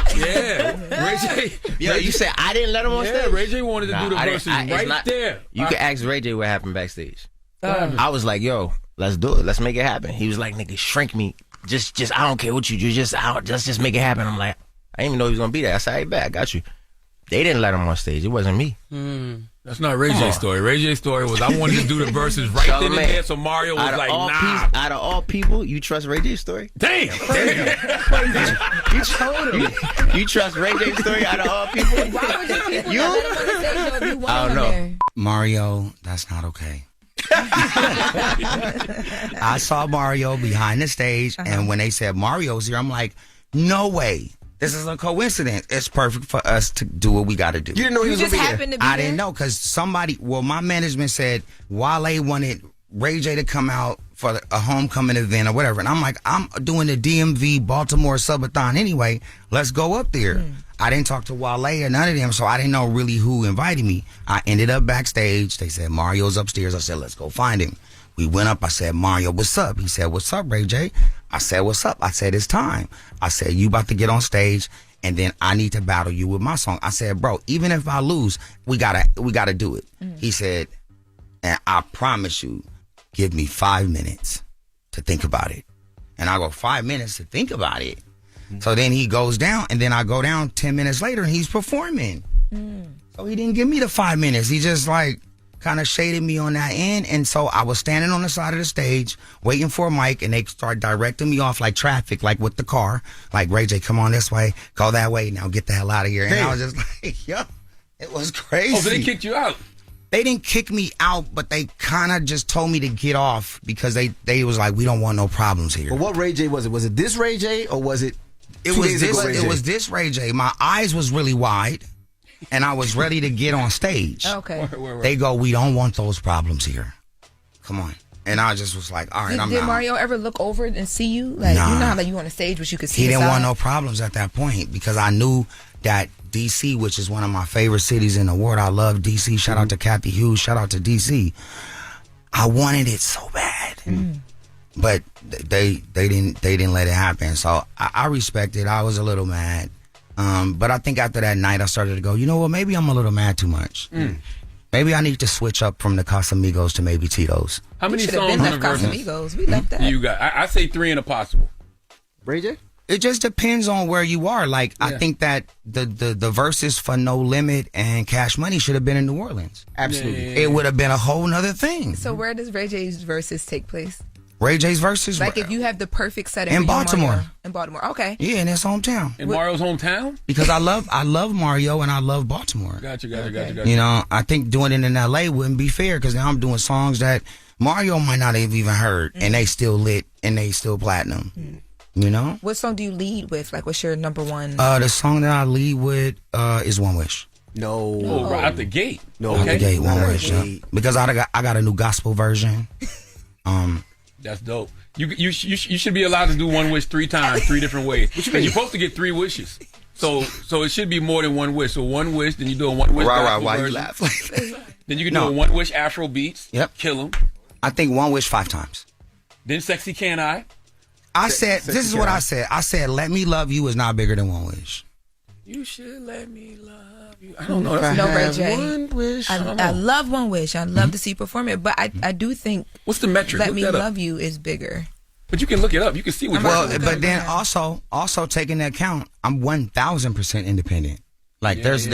Show. Yeah, Ray J. Yo, you said I didn't let him on Yeah, stage? Ray J wanted to do the verses right there. You can ask Ray J what happened backstage. happened? I was like, yo, let's do it. Let's make it happen. He was like, nigga, shrink me. Just I don't care what you do. Let's just make it happen. I'm like, I didn't even know he was gonna be there. I said, hey, bet, I got you. They didn't let him on stage. It wasn't me. That's not Ray J's story. Ray J's story was I wanted to do the verses right then and there, so Mario was like, nah. Out of all people, you trust Ray J's story? Damn. You told him. You trust Ray J's story out of all people? Why would you people not let him on the stage though if you want I don't him know. there? Mario, that's not okay. I saw Mario behind the stage, and when they said Mario's here, I'm like, no way. This is a coincidence. It's perfect for us to do what we got to do. You didn't know he was going to be there? I didn't know because my management said Wale wanted Ray J to come out for a homecoming event or whatever. And I'm like, I'm doing the DMV Baltimore subathon anyway. Let's go up there. I didn't talk to Wale or none of them, so I didn't know really who invited me. I ended up backstage. They said, Mario's upstairs. I said, let's go find him. We went up. I said, Mario, what's up? He said, what's up, Ray J? I said, what's up? I said, it's time. I said, you about to get on stage, and then I need to battle you with my song. I said, bro, even if I lose, we gotta do it. He said, and I promise you, give me 5 minutes to think about it. And I go, 5 minutes to think about it? So then he goes down, and then I go down 10 minutes later, and he's performing. So he didn't give me the 5 minutes. He just kind of shaded me on that end. And so I was standing on the side of the stage waiting for a mic, and they start directing me off like traffic, like with the car. Like, Ray J, come on this way, go that way, now get the hell out of here. And I was just like, yo, it was crazy. Oh, so they kicked you out? They didn't kick me out, but they kind of just told me to get off because they was like, we don't want no problems here. But what Ray J was it? Was it this Ray J or was it It was this Ray J. My eyes was really wide, and I was ready to get on stage. Okay. They go, we don't want those problems here. Come on. And I just was like, all right, I'm Did out. Mario ever look over and see you? Like, Nah. you know how you on a stage, but you could see He the didn't want side? no problems at that point because I knew that DC, which is one of my favorite cities in the world. I love DC. Shout out to Kathy Hughes. Shout out to DC. I wanted it so bad. But they didn't let it happen. So I respect it. I was a little mad. But I think after that night, I started to go, you know what? Maybe I'm a little mad too much. Maybe I need to switch up from the Casamigos to maybe Tito's. How many You should have songs been on left the verses? Casamigos. We left that. You got? I say 3 and a possible. Ray J? It just depends on where you are. Like, I think that the verses for No Limit and Cash Money should have been in New Orleans. Absolutely. It would have been a whole nother thing. So where does Ray J's verses take place? Ray J's verses? Like if you have the perfect setting In for you and Baltimore. Mario. In Baltimore. Okay. Yeah, in his hometown. In Mario's hometown? Because I love Mario and I love Baltimore. Gotcha. You know, I think doing it in LA wouldn't be fair because now I'm doing songs that Mario might not have even heard, and they still lit, and they still platinum. You know? What song do you lead with? Like, what's your number one? The song that I lead with is One Wish. Oh, right out the gate. No, out the gate, One Wish. Yeah. Because I got a new gospel version. That's dope. You should be allowed to do One Wish 3 times, 3 different ways. Because you're supposed to get 3 wishes. So it should be more than 1 wish. So 1 wish, then you do a 1 wish. Right, why version. you laugh like that? Then you can do a 1 wish Afro beats. Yep. Kill them. I think 1 Wish 5 times. Then Sexy Can I? I said, this is what I said. I said, Let Me Love You is not bigger than 1 Wish. You should let me love you. I don't know. No, Ray J. One wish. I love One Wish. I love to see you perform it, but I do think. What's the metric? Let Look Me that up. Love You is bigger. But you can look it up. You can see what. But then also taking into account, I'm 1,000% independent. Like there's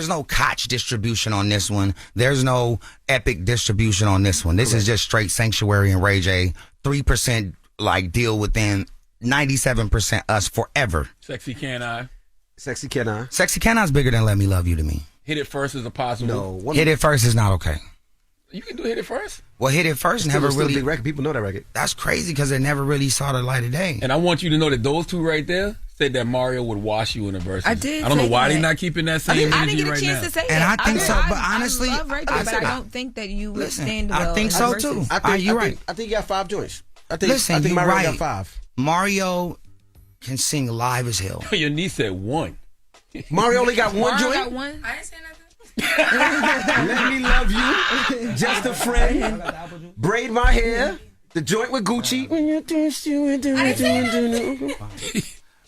no Koch distribution on this one. There's no Epic distribution on this one. This is just straight Sanctuary and Ray J. 3% like deal within 97% us forever. Sexy Can I? Sexy Can I? Sexy Can I is bigger than Let Me Love You to me. Hit It First is a possible. No. Hit It First is not okay. You can do Hit It First. Well, Hit It First It's never still a really. big record. People know that record. That's crazy because it never really saw the light of day. And I want you to know that those 2 right there said that Mario would wash you in the verses. I did. I don't know say why that. they're not keeping that same I energy didn't get a right chance now. to say And that. I think so, but honestly, I love Ray J, but I don't think that you would stand well. I think in so the too. verses. I think you're right. I think you got 5 joints. I think You're Mario right. got 5. Mario can sing live as hell. Your niece said 1. Mario only got 1 Mario joint. got 1. I didn't say nothing. Let Me Love You. Just a Friend. Braid My Hair. The joint with Gucci.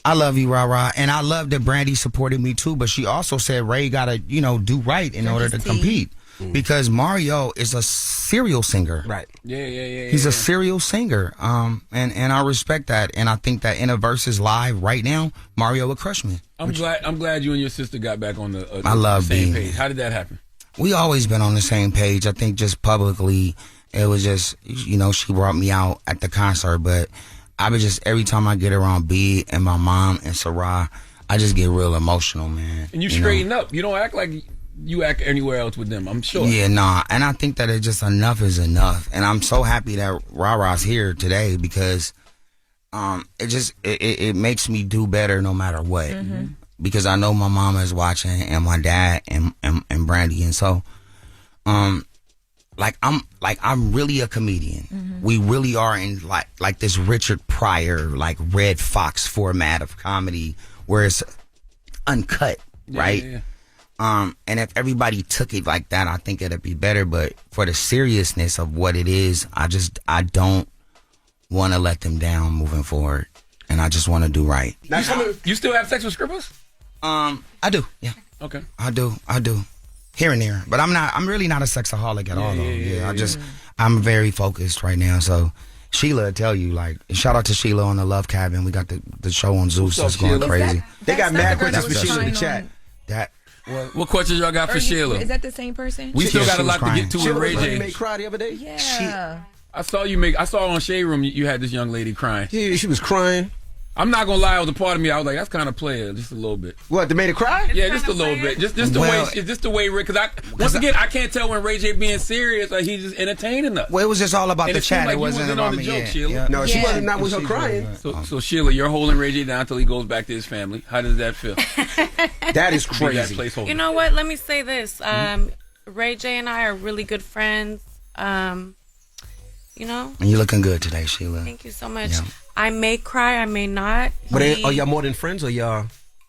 I love you, Ra Ra, and I love that Brandy supported me too. But she also said Ray gotta, do right in order to compete because Mario is a serial singer. Right. Yeah. He's a serial singer. And I respect that, and I think that in a Versus Live right now, Mario would crush me. I'm glad you and your sister got back on the I love same being page. How did that happen? We always been on the same page. I think just publicly, it was just, she brought me out at the concert, but I would just, every time I get around B and my mom and Sarah, I just get real emotional, man. And you straighten up. You don't act like you act anywhere else with them, I'm sure. Yeah, nah. And I think that it's just enough is enough. And I'm so happy that Ra-Ra's here today because it makes me do better no matter what. Mm-hmm. Because I know my mama is watching and my dad and Brandy. And so, I'm really a comedian. Mm-hmm. We really are in like this Richard Pryor, like Red Fox format of comedy where it's uncut, right? Yeah. And if everybody took it like that, I think it'd be better. But for the seriousness of what it is, I don't want to let them down moving forward. And I just want to do right. Now, you still have sex with strippers? I do. Yeah. Okay. I do. Here and there. But I'm really not a sexaholic at all, though. Yeah. I'm very focused right now. So Sheila will tell you, shout out to Sheila on the Love Cabin. We got the show on Zeus. It's going crazy. They got mad questions for Sheila in the chat. What questions y'all got for Sheila? Is that the same person? We still got a lot to get to with Ray J. She made cry the other day. Yeah. I saw on Shade Room you had this young lady crying. Yeah, she was crying. I'm not gonna lie, it was a part of me. I was like, that's kind of player, just a little bit. What? They made her cry? Yeah, just a little bit. Just the way Ray. Because once again, I can't tell when Ray J being serious, like he's just entertaining us. Well, it was just all about and the chat. Like it wasn't on the joke, Sheila. Yeah. No, she wasn't. Not with her crying. So Sheila, you're holding Ray J down until he goes back to his family. How does that feel? That is crazy. That you know what? Let me say this. Ray J and I are really good friends. And you're looking good today, Sheila. Thank you so much. Yeah. I may cry, I may not. But are y'all more than friends, or y'all?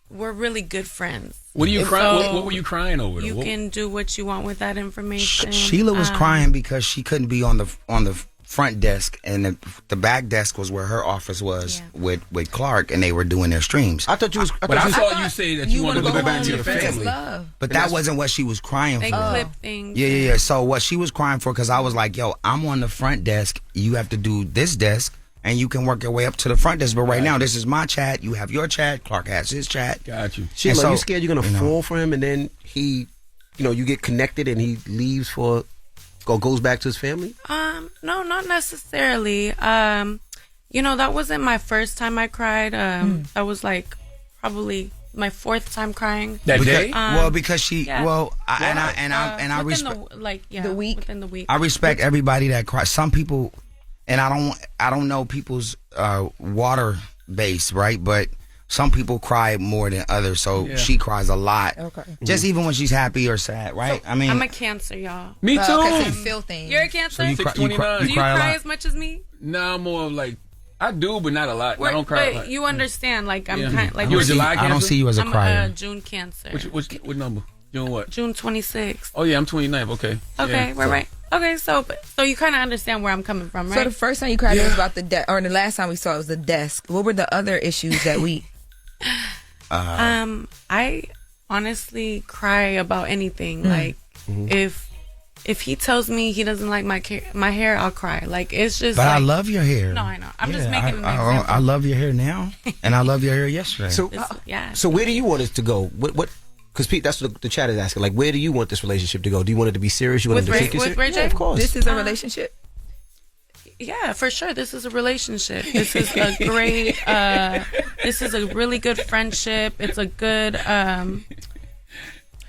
We're really good friends. What are you crying? What were you crying over? You can do what you want with that information. Sheila was crying because she couldn't be on the front desk, and the back desk was where her office was with Clark, and they were doing their streams. I thought you was. I saw you say that you wanted to go back to your family. But that wasn't what she was crying they for. clip things. Yeah. So what she was crying for, because I was like, yo, I'm on the front desk. You have to do this desk, and you can work your way up to the front desk. But right now, this is my chat. You have your chat. Clark has his chat. Got you. Sheila, you scared you're going to fall for him, and then he, you get connected, and he leaves or goes back to his family? No, not necessarily. That wasn't my first time I cried. That was like probably my fourth time crying. That day? Because she, yeah. I respect the week. Within the week. I respect everybody that cries. Some people, and I don't know people's water base, right? But some people cry more than others, so she cries a lot. Okay. Just even when she's happy or sad, right? So, I'm a Cancer, y'all. Me too. Okay, so feel things. You're a Cancer? So you cry Do you cry as much as me? No, I'm more of like, I do, but not a lot. I don't cry a lot. But you understand, like, I'm kind of like... You're a July Cancer? I don't see you as a crier. I'm a June Cancer. What number? June what? June 26th. Oh, yeah, I'm 29th. Okay. Okay, yeah, we're right. Okay, so you kind of understand where I'm coming from, right? So the first time you cried was about the desk, or the last time we saw it was the desk. What were the other issues that we... I honestly cry about anything. Like, if he tells me he doesn't like my hair, I'll cry. Like, it's just. But I love your hair. No, I know. I'm just making an example. I love your hair now, and I love your hair yesterday. So, so where do you want it to go? What? Because Pete, that's what the chat is asking. Like, where do you want this relationship to go? Do you want it to be serious? You want it to take it serious? Ray J? Yeah, of course. This is a relationship? Yeah, for sure. This is a relationship. This is a great, this is a really good friendship. It's a good,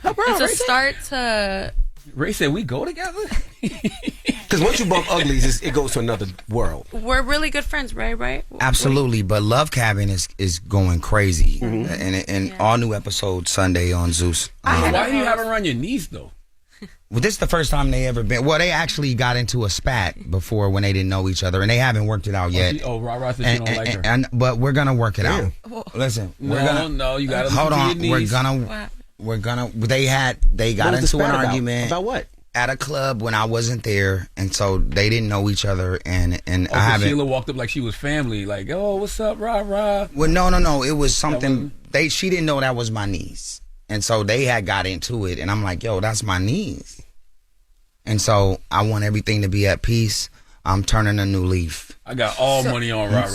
it's a start to... Ray said we go together? Because once you bump uglies, it goes to another world. We're really good friends, right? Absolutely, but Love Cabin is going crazy. And all new episodes Sunday on Zeus. Why do you have her on your knees, though? Well, this is the first time they ever been. Well, they actually got into a spat before when they didn't know each other, and they haven't worked it out yet. Ra said she don't like her. But we're gonna work it out. Listen, you gotta hold on. We're gonna. They got into an argument about what at a club when I wasn't there, and so they didn't know each other. And I haven't. Sheila walked up like she was family, like, oh, what's up, Ra? Well, no. It was something. She didn't know that was my niece. And so they had got into it, and I'm like, yo, that's my niece. And so I want everything to be at peace. I'm turning a new leaf. I got all money on Ra.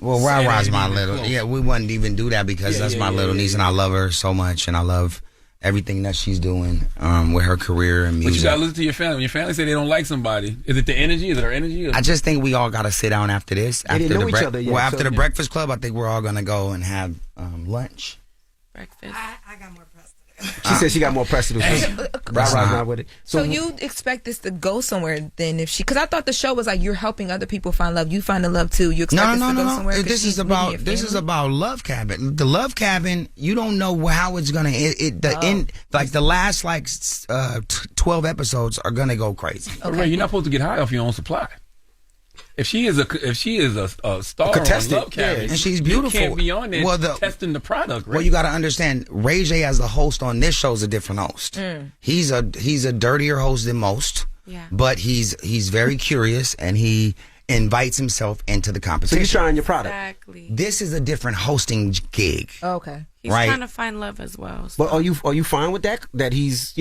Well, Ra's my little. Yeah, we wouldn't even do that because that's my little niece, and I love her so much, and I love everything that she's doing with her career and music. But you gotta listen to your family. When your family say they don't like somebody, is it the energy? Is it our energy? I just think we all gotta sit down after this. They didn't know each other yet, after the Breakfast Club, I think we're all gonna go and have lunch. Breakfast. I got more press to do. She said she got more press to do. Ra's not with it. So you expect this to go somewhere then if she... Because I thought the show was like you're helping other people find love. You find the love too. You expect this to go somewhere? This is about Love Cabin. The Love Cabin, you don't know how it's going to... Like the last 12 episodes are going to go crazy. Okay. Ray, you're not supposed to get high off your own supply. If she is a star on Love Cabin, and she's beautiful, you can't be on there testing the product. Right? Well, you got to understand, Ray J as the host on this show is a different host. He's a dirtier host than most. Yeah. But he's very curious, and he invites himself into the competition. So you're trying your product. Exactly. This is a different hosting gig. Okay. He's trying to find love as well. So. But are you fine with that? That he's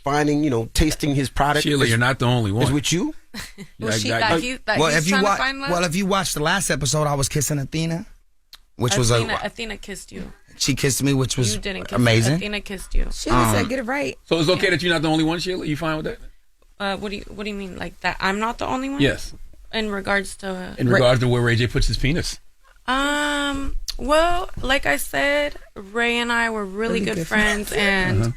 finding tasting his product. Sheila, you're not the only one. Is with you. If you watch the last episode, I was kissing Athena, Athena kissed you. She kissed me, which was you didn't kiss amazing. Her. Athena kissed you. Sheila said, "Get it right." So it's okay that you're not the only one, Sheila. You fine with that? What do you mean, like that? I'm not the only one. Yes. In regards to where Ray J puts his penis. Well, like I said, Ray and I were really good friends, and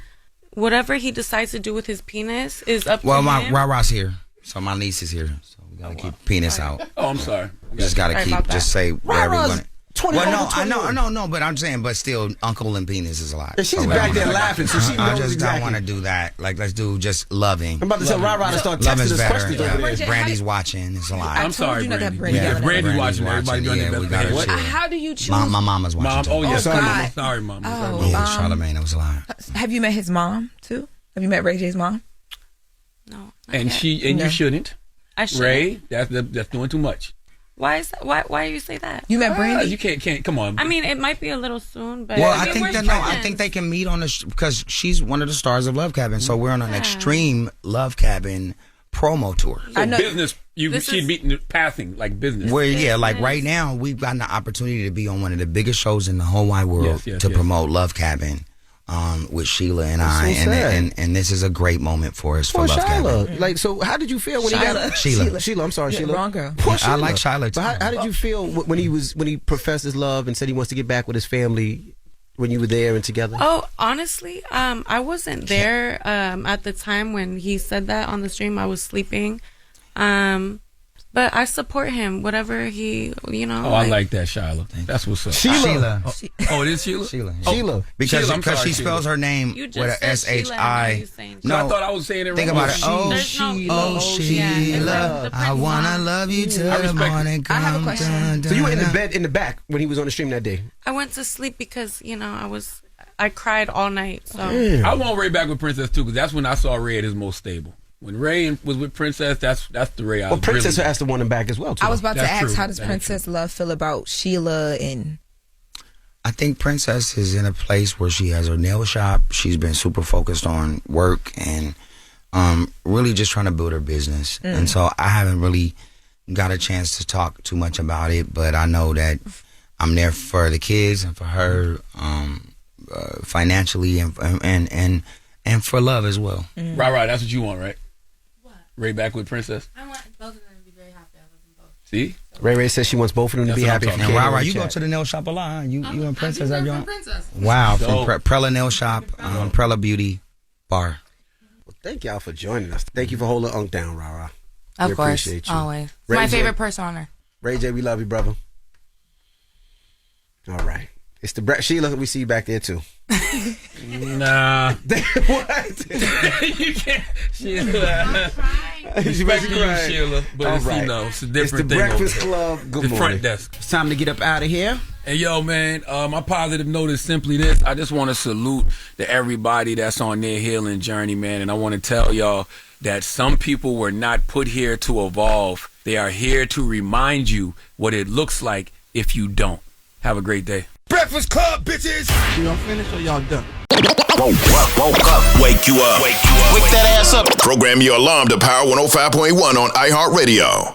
whatever he decides to do with his penis is up to him. Well, Ra's here. So my niece is here, so we gotta keep penis out. Oh, I'm sorry. We just gotta say where we're going. 21, well, I know, but I'm saying, but still, uncle and penis is a lot. And she's back there laughing, so she knows I just exactly. don't want to do that. Like, let's do just loving. I'm about to tell Ra to start testing his questions over there. Brandy's watching. It's a lot. I'm sorry, Brandy. Brandy's watching. Everybody doing their best. How do you choose? My mama's watching. Oh, yeah. Sorry, Mom. Yeah, Charlamagne, that was a lot. Have you met his mom, too? Have you met Ray J's mom? No. And you shouldn't. I shouldn't. Ray, that's doing too much. Why do you say that? You met Brandy? You can't. Come on. I mean, it might be a little soon, but I think they can meet on because she's one of the stars of Love Cabin. So we're on an extreme Love Cabin promo tour. So business, she'd be passing like business. Where right now we've gotten the opportunity to be on one of the biggest shows in the whole wide world to promote Love Cabin. With Sheila and and this is a great moment for us for Love Cabin. Like, so how did you feel when he got Sheila? I'm sorry, Sheila. Wrong girl. I like Sheila too. But how did you feel when he professed his love and said he wants to get back with his family? when you were there and together? Oh, honestly, I wasn't there at the time when he said that on the stream. I was sleeping. But I support him, whatever he, you know. Oh, I like that, Shiloh. That's what's up. Sheila. Oh, it is Sheila? Sheila. Oh, Sheila. Because Sheila, I'm sorry, she Sheila. spells her name with a S-H-I. No, I thought I was saying it wrong. Think about it. Oh, There's no- Sheila, Yeah. I wanna love you till the morning comes. I have a question. So you were in the bed in the back when he was on the stream that day? I went to sleep because, you know, I cried all night. So I want Ray back with Princess too, because that's when I saw Ray at his most stable. When Ray was with Princess, that's the Ray I was Princess really... has to want him back as well, too. I was about to That's ask, true. how does That is Princess Love feel about Sheila and... I think Princess is in a place where she has her nail shop. She's been super focused on work and really just trying to build her business. And so I haven't really got a chance to talk too much about it, but I know that I'm there for the kids and for her financially and for love as well. Right, that's what you want, right? What? Ray back with Princess? I want both of them to be very happy. I love them both. See? Ray says she wants both of them to be happy. And Rara, you go to the nail shop a lot, huh? You and Princess have your own. Wow, So- from Prella Nail Shop, Prella Beauty Bar. Well, thank y'all for joining us. Thank you for holding Unc down, Rara. Of We course, appreciate you. always. Ray My J. favorite person on earth. Ray J, we love you, brother. All right. It's the Sheila, we see you back there too. Nah. What? You can't. Sheila. She Respect basically you, crying. Sheila. But All it's, right. you know, it's a It's different the thing. Breakfast over there. Club. Good the morning. front desk. It's time to get up out of here. And yo, man, my positive note is simply this. I just want to salute to everybody that's on their healing journey, man. And I want to tell y'all that some people were not put here to evolve. They are here to remind you what it looks like if you don't. Have a great day. Breakfast Club, bitches. Y'all finished or y'all done? Woke up. Wake you up. Wake that ass up. Program your alarm to Power 105.1 on iHeartRadio.